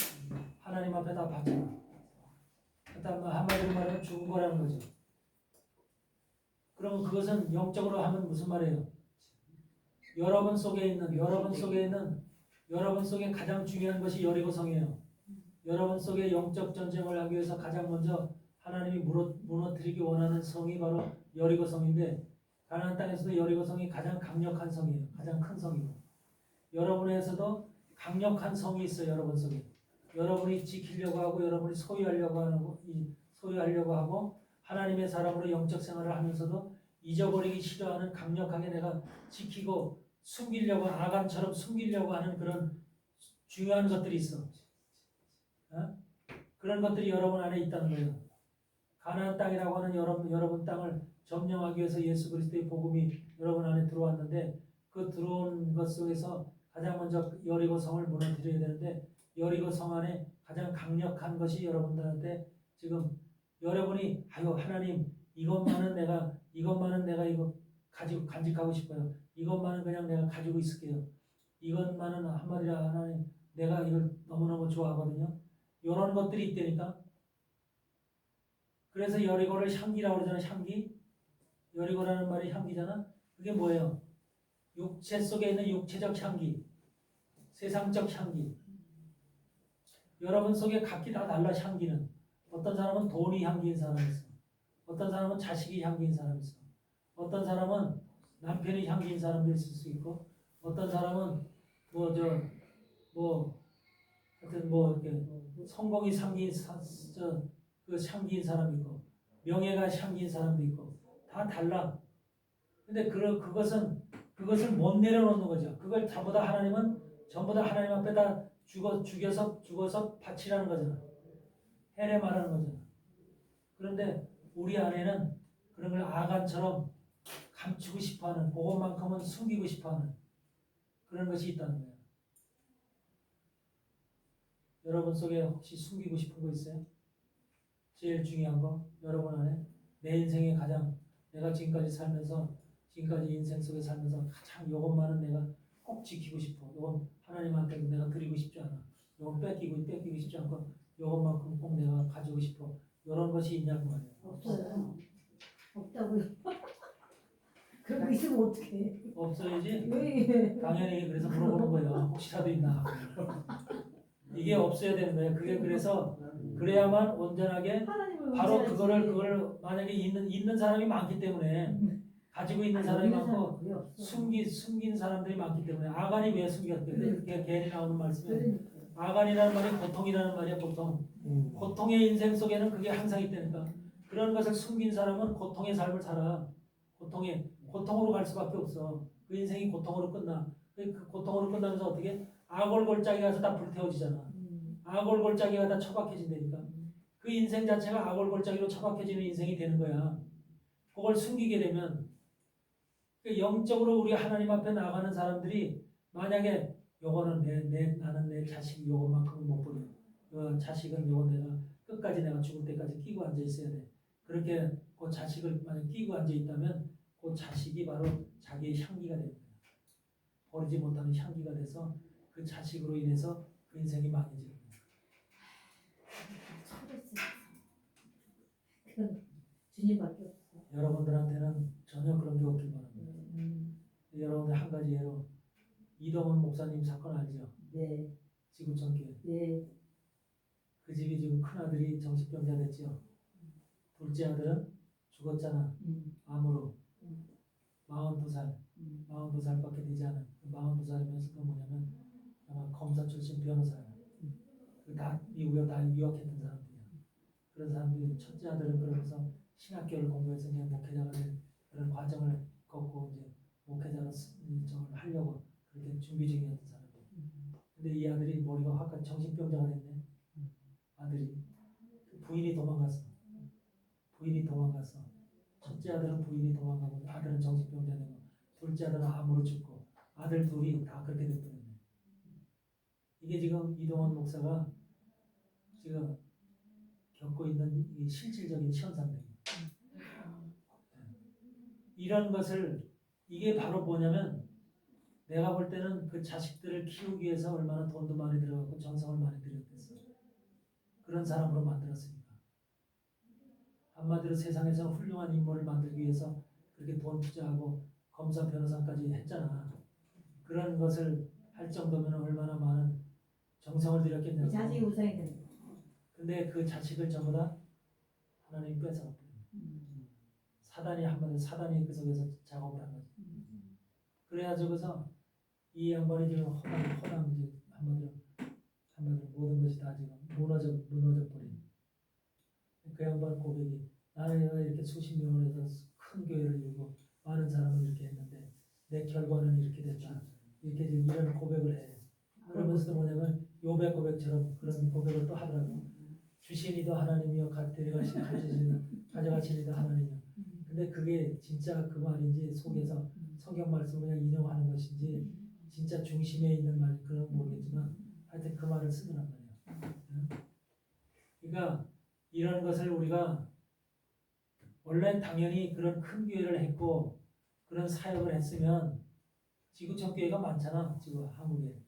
하나님 앞에 다 바쳐라. 일단 한마디로 말하면 죽은 거라는 거죠. 그러면 그것은 영적으로 하면 무슨 말이에요? 여러분 속에 가장 중요한 것이 여리고 성이에요. 여러분 속에 영적 전쟁을 하기 위해서 가장 먼저 하나님이 무너뜨리기 원하는 성이 바로 여리고 성인데 가나안 땅에서도 여리고 성이 가장 강력한 성이에요. 가장 큰 성이고 여러분에서도 강력한 성이 있어요. 여러분 속에 여러분이 지키려고 하고 여러분이 소유하려고 하고 하나님의 사람으로 영적 생활을 하면서도 잊어버리기 싫어하는 강력하게 내가 지키고 숨기려고 아간처럼 숨기려고 하는 그런 중요한 것들이 있어. 그런 것들이 여러분 안에 있다는 거예요. 가나안 땅이라고 하는 여러분 땅을 점령하기 위해서 예수 그리스도의 복음이 여러분 안에 들어왔는데 그 들어온 것 속에서 가장 먼저 여리고 성을 무너뜨려야 되는데 여리고 성 안에 가장 강력한 것이 여러분들한테 지금 여러분이 아유 하나님 이것만은 내가 이거 가지고 간직하고 싶어요. 이것만은 그냥 내가 가지고 있을게요. 이것만은 한마디로 하나님 내가 이걸 너무너무 좋아하거든요. 이런 것들이 있다니까. 그래서 여리고를 향기라고 그러잖아요. 향기. 여리고라는 말이 향기잖아. 그게 뭐예요? 육체 속에 있는 육체적 향기, 세상적 향기. 여러분 속에 각기 다 달라 향기는. 어떤 사람은 돈이 향기인 사람이 있어. 어떤 사람은 자식이 향기인 사람이 있어. 어떤 사람은 남편이 향기인 사람도 있을 수 있고, 어떤 사람은 하여튼 이렇게 성공이 향기인 그 향기인 사람이 있고, 명예가 향기인 사람도 있고, 다 달라. 근데 그것을 못 내려놓는 거죠. 그걸 전부 다 하나님 앞에다 죽어서 바치라는 거잖아. 해내 말하는 거잖아. 그런데 우리 안에는 그런 걸 아간처럼 감추고 싶어하는, 그것만큼은 숨기고 싶어하는 그런 것이 있다는 거예요. 여러분 속에 혹시 숨기고 싶은 거 있어요? 제일 중요한 거 여러분 안에 내 인생에 가장 내가 지금까지 인생 속에 살면서 가장 이것만은 내가 꼭 지키고 싶어. 이건 하나님한테 내가 드리고 싶지 않아. 이건 뺏기고 싶지 않고 이것만큼 꼭 내가 가지고 싶어. 이런 것이 있냐고 말이에요. 없어요. 없다고요. 그런 거 있으면 어떡해. 없어야지. 왜? 당연히 그래서 물어보는 거예요. 혹시라도 있나. 이게 없어야 되는 거예요. 그게 그래서 그래야만 온전하게 하나님을 바로 의지하지. 그걸 만약에 있는 사람이 많기 때문에 가지고 있는 사람이 많고 왜 없어? 숨긴 사람들이 많기 때문에 아간이 왜 숨겼대요? 그게 괜히 나오는 말씀이에요. 그러니까. 아간이라는 말이 고통이라는 말이야. 고통의 인생 속에는 그게 항상 있다니까. 그런 것을 숨긴 사람은 고통의 삶을 살아. 고통으로 갈 수밖에 없어. 그 인생이 고통으로 끝나. 그 고통으로 끝나면서 어떻게 아골골짜기 가서 다 불태워지잖아. 아골골짜기가 다 처박혀진다니까. 그 인생 자체가 아골골짜기로 처박혀지는 인생이 되는 거야. 그걸 숨기게 되면 영적으로 우리 하나님 앞에 나가는 사람들이 만약에 요거는 나는 내 자식 요것만큼은 못 버려. 요 자식은 요거 내가 끝까지 내가 죽을 때까지 끼고 앉아 있어야 돼. 그렇게 그 자식을 만약 끼고 앉아 있다면 그 자식이 바로 자기의 향기가 되는 거야. 버리지 못하는 향기가 돼서 그 자식으로 인해서 그 인생이 망해지는 거야. 그건 주님밖에 없어. 여러분들한테는 전혀 그런 게 없길 바랍니다. 여러분들 한 가지 예로 이동훈 목사님 사건 알죠? 네. 지구촌교회. 네. 그 집이 지금 큰 아들이 정신병자 됐죠. 둘째 아들은 죽었잖아. 암으로. 42살. 42살밖에 되지 않은. 42살이면서도 뭐냐면 아마 검사 출신 변호사야. 다 미국에 다 유학했던 사람들이야. 그런 사람들이 첫째 아들은 그러면서 신학교를 공부해서 이제 목회자가 된 그런 과정을 겪고 이제 목회자로 정을 하려고 그렇게 준비 중이었던 사람들. 근데 이 아들이 머리가 확 정신병자가 됐네. 아들이 부인이 도망갔어. 첫째 아들은 부인이 도망가고 아들은 정신병자 되고 둘째 아들은 암으로 죽고 아들 둘이 다 그렇게 됐거든요. 이게 지금 이동원 목사가 지금 겪고 있는 이 실질적인 현상들이에요. 이런 것을 이게 바로 뭐냐면 내가 볼 때는 그 자식들을 키우기 위해서 얼마나 돈도 많이 들어갔고 정성을 많이 들였겠어. 그런 사람으로 만들었으니까. 한마디로 세상에서 훌륭한 인물을 만들기 위해서 그렇게 돈 투자하고 검사 변호사까지 했잖아. 그런 것을 할 정도면 얼마나 많은 정성을 들였겠냐고. 자식이 우상이 되는 거. 근데 그 자식을 전부 다 하나님 뺏어갔거든. 사단이 그 속에서 작업을 한 거지. 그래가지고서 이 양반이 지금 허당 이제 한마디로 모든 것이 다 지금 무너져 버린. 그 양반 고백이 나는 이렇게 수십 명을 해서 큰 교회를 이루고 많은 사람을 이렇게 했는데 내 결과는 이렇게 됐다. 이렇게 지금 이런 고백을 해. 그러면서도 뭐냐면 요배 고백처럼 그런 고백을 또 하더라고. 주신이도 하나님이요 가져가시니도 하나님이요. 근데 그게 진짜 그 말인지 속에서 성경 말씀을 그냥 인용하는 것인지 진짜 중심에 있는 말이 그런 모르겠지만 하여튼 그 말을 쓰더란 말이야. 응? 그러니까 이런 것을 우리가 원래 당연히 그런 큰 교회를 했고 그런 사역을 했으면 지구촌 교회가 많잖아. 지금 한국에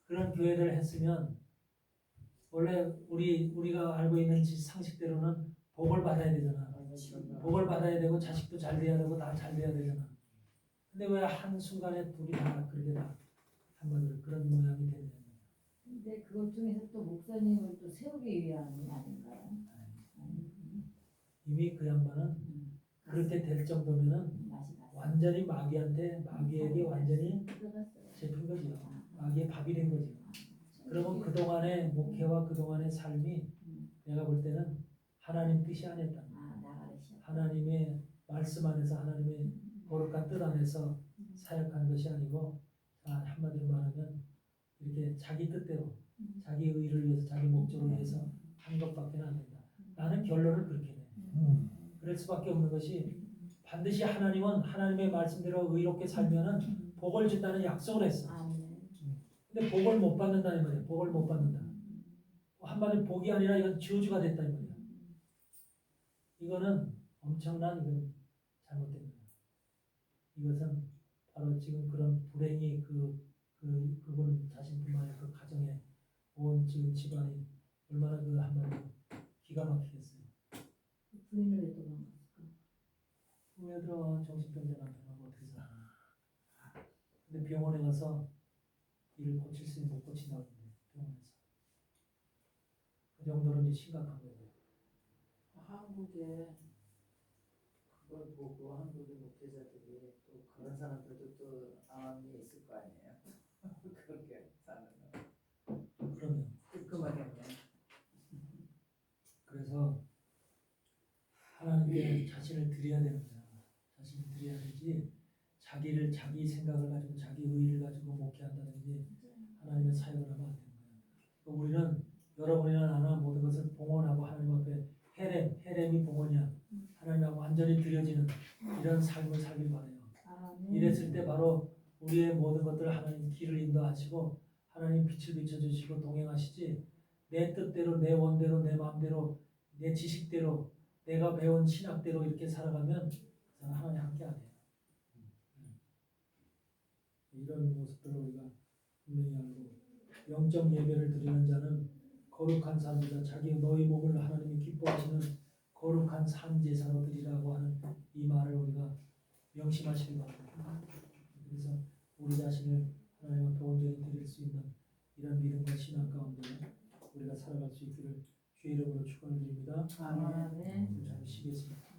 그런 교회를 했으면 원래 우리가 알고 있는 상식대로는 복을 받아야 되잖아. 복을 받아야 되고 자식도 잘 돼야 되고 다 잘 돼야 되잖아. 근데 왜 한순간에 둘이 다 그렇게 다 한마디로 그런 모양이 되냐. 근데 그것 중에서 또 목사님을 또 세우기 위함이 아닌가요? 이미 그 양반은 그렇게 될 정도면은 맛이 났어요. 완전히 마귀에게 완전히 들어갔어요. 잡힌 거죠. 마귀의 밥이 된 거죠. 그러면 그동안의 목회와 그동안의 삶이 내가 볼 때는 하나님 뜻이 아니었다. 하나님의 말씀 안에서 하나님의 거룩한 뜻 안에서 사역한 것이 아니고 한마디로 말하면 이렇게 자기 뜻대로 자기 의를 위해서 자기 목적을 위해서 한 것밖에 안 된다. 나는 결론을 그렇게 내. 그럴 수밖에 없는 것이 반드시 하나님은 하나님의 말씀대로 의롭게 살면은 복을 준다는 약속을 했어. 근데 복을 못 받는다 이 말이야. 복을 못 받는다. 한마디로 복이 아니라 이건 저주가 됐다 이 말이야. 이거는 엄청난 이건 잘못된 거야. 이것은 바로 지금 그런 불행이 그분 자신뿐만 아니라 그 가정에 온 지금 집안이 얼마나 그 한마디로 기가 막히겠어요. 부인을 왜 도망갔을까? 왜 들어 정신병자 남편하고 어떻게 살아? 근데 병원에 가서 일을 고칠 수 있는 못 고친다고 하는데 병원에서 그 정도로 이제 심각한 거예요. 한국에 그걸 보고 한국의 목회자들이 또 그런 사람들도 또 암이 있을 거 아니에요. 그렇게 사는 거. 그러면 뜨끔하겠네. 그래서 하나님께 자신을 드려야 되는 거야. 자신을 드려야 되지. 자기 생각을 가지고 자기 의의를 가지고 목회한다든지 하나님의 사역을 하면 안 되는 거야. 그러니까 우리는 여러분이나 나나 모든 것을 봉헌하고 하나님 앞에 헤렘이 봉헌이야. 하나님 앞에 완전히 드려지는 이런 삶을 살길 바라요. 이랬을 때 바로 우리의 모든 것들을 하나님 길을 인도하시고 하나님 빛을 비춰주시고 동행하시지 내 뜻대로 내 원대로 내 마음대로 내 지식대로 내가 배운 신학대로 이렇게 살아가면 하나님 함께 안 해요. 이런 모습들을 우리가 분명히 알고 영적 예배를 드리는 자는 거룩한 삶이다. 자기 너희 몸을 하나님이 기뻐하시는 거룩한 산 제사로 드리라고 하는 이 말을 우리가 명심하시기 바랍니다. 그래서 우리 자신을 하나님 앞에 온전히 드릴 수 있는 이런 믿음과 신앙 가운데 우리가 살아갈 수 있기를 주의 이름으로 축원드립니다. 아멘. 잠시 쉬겠습니다.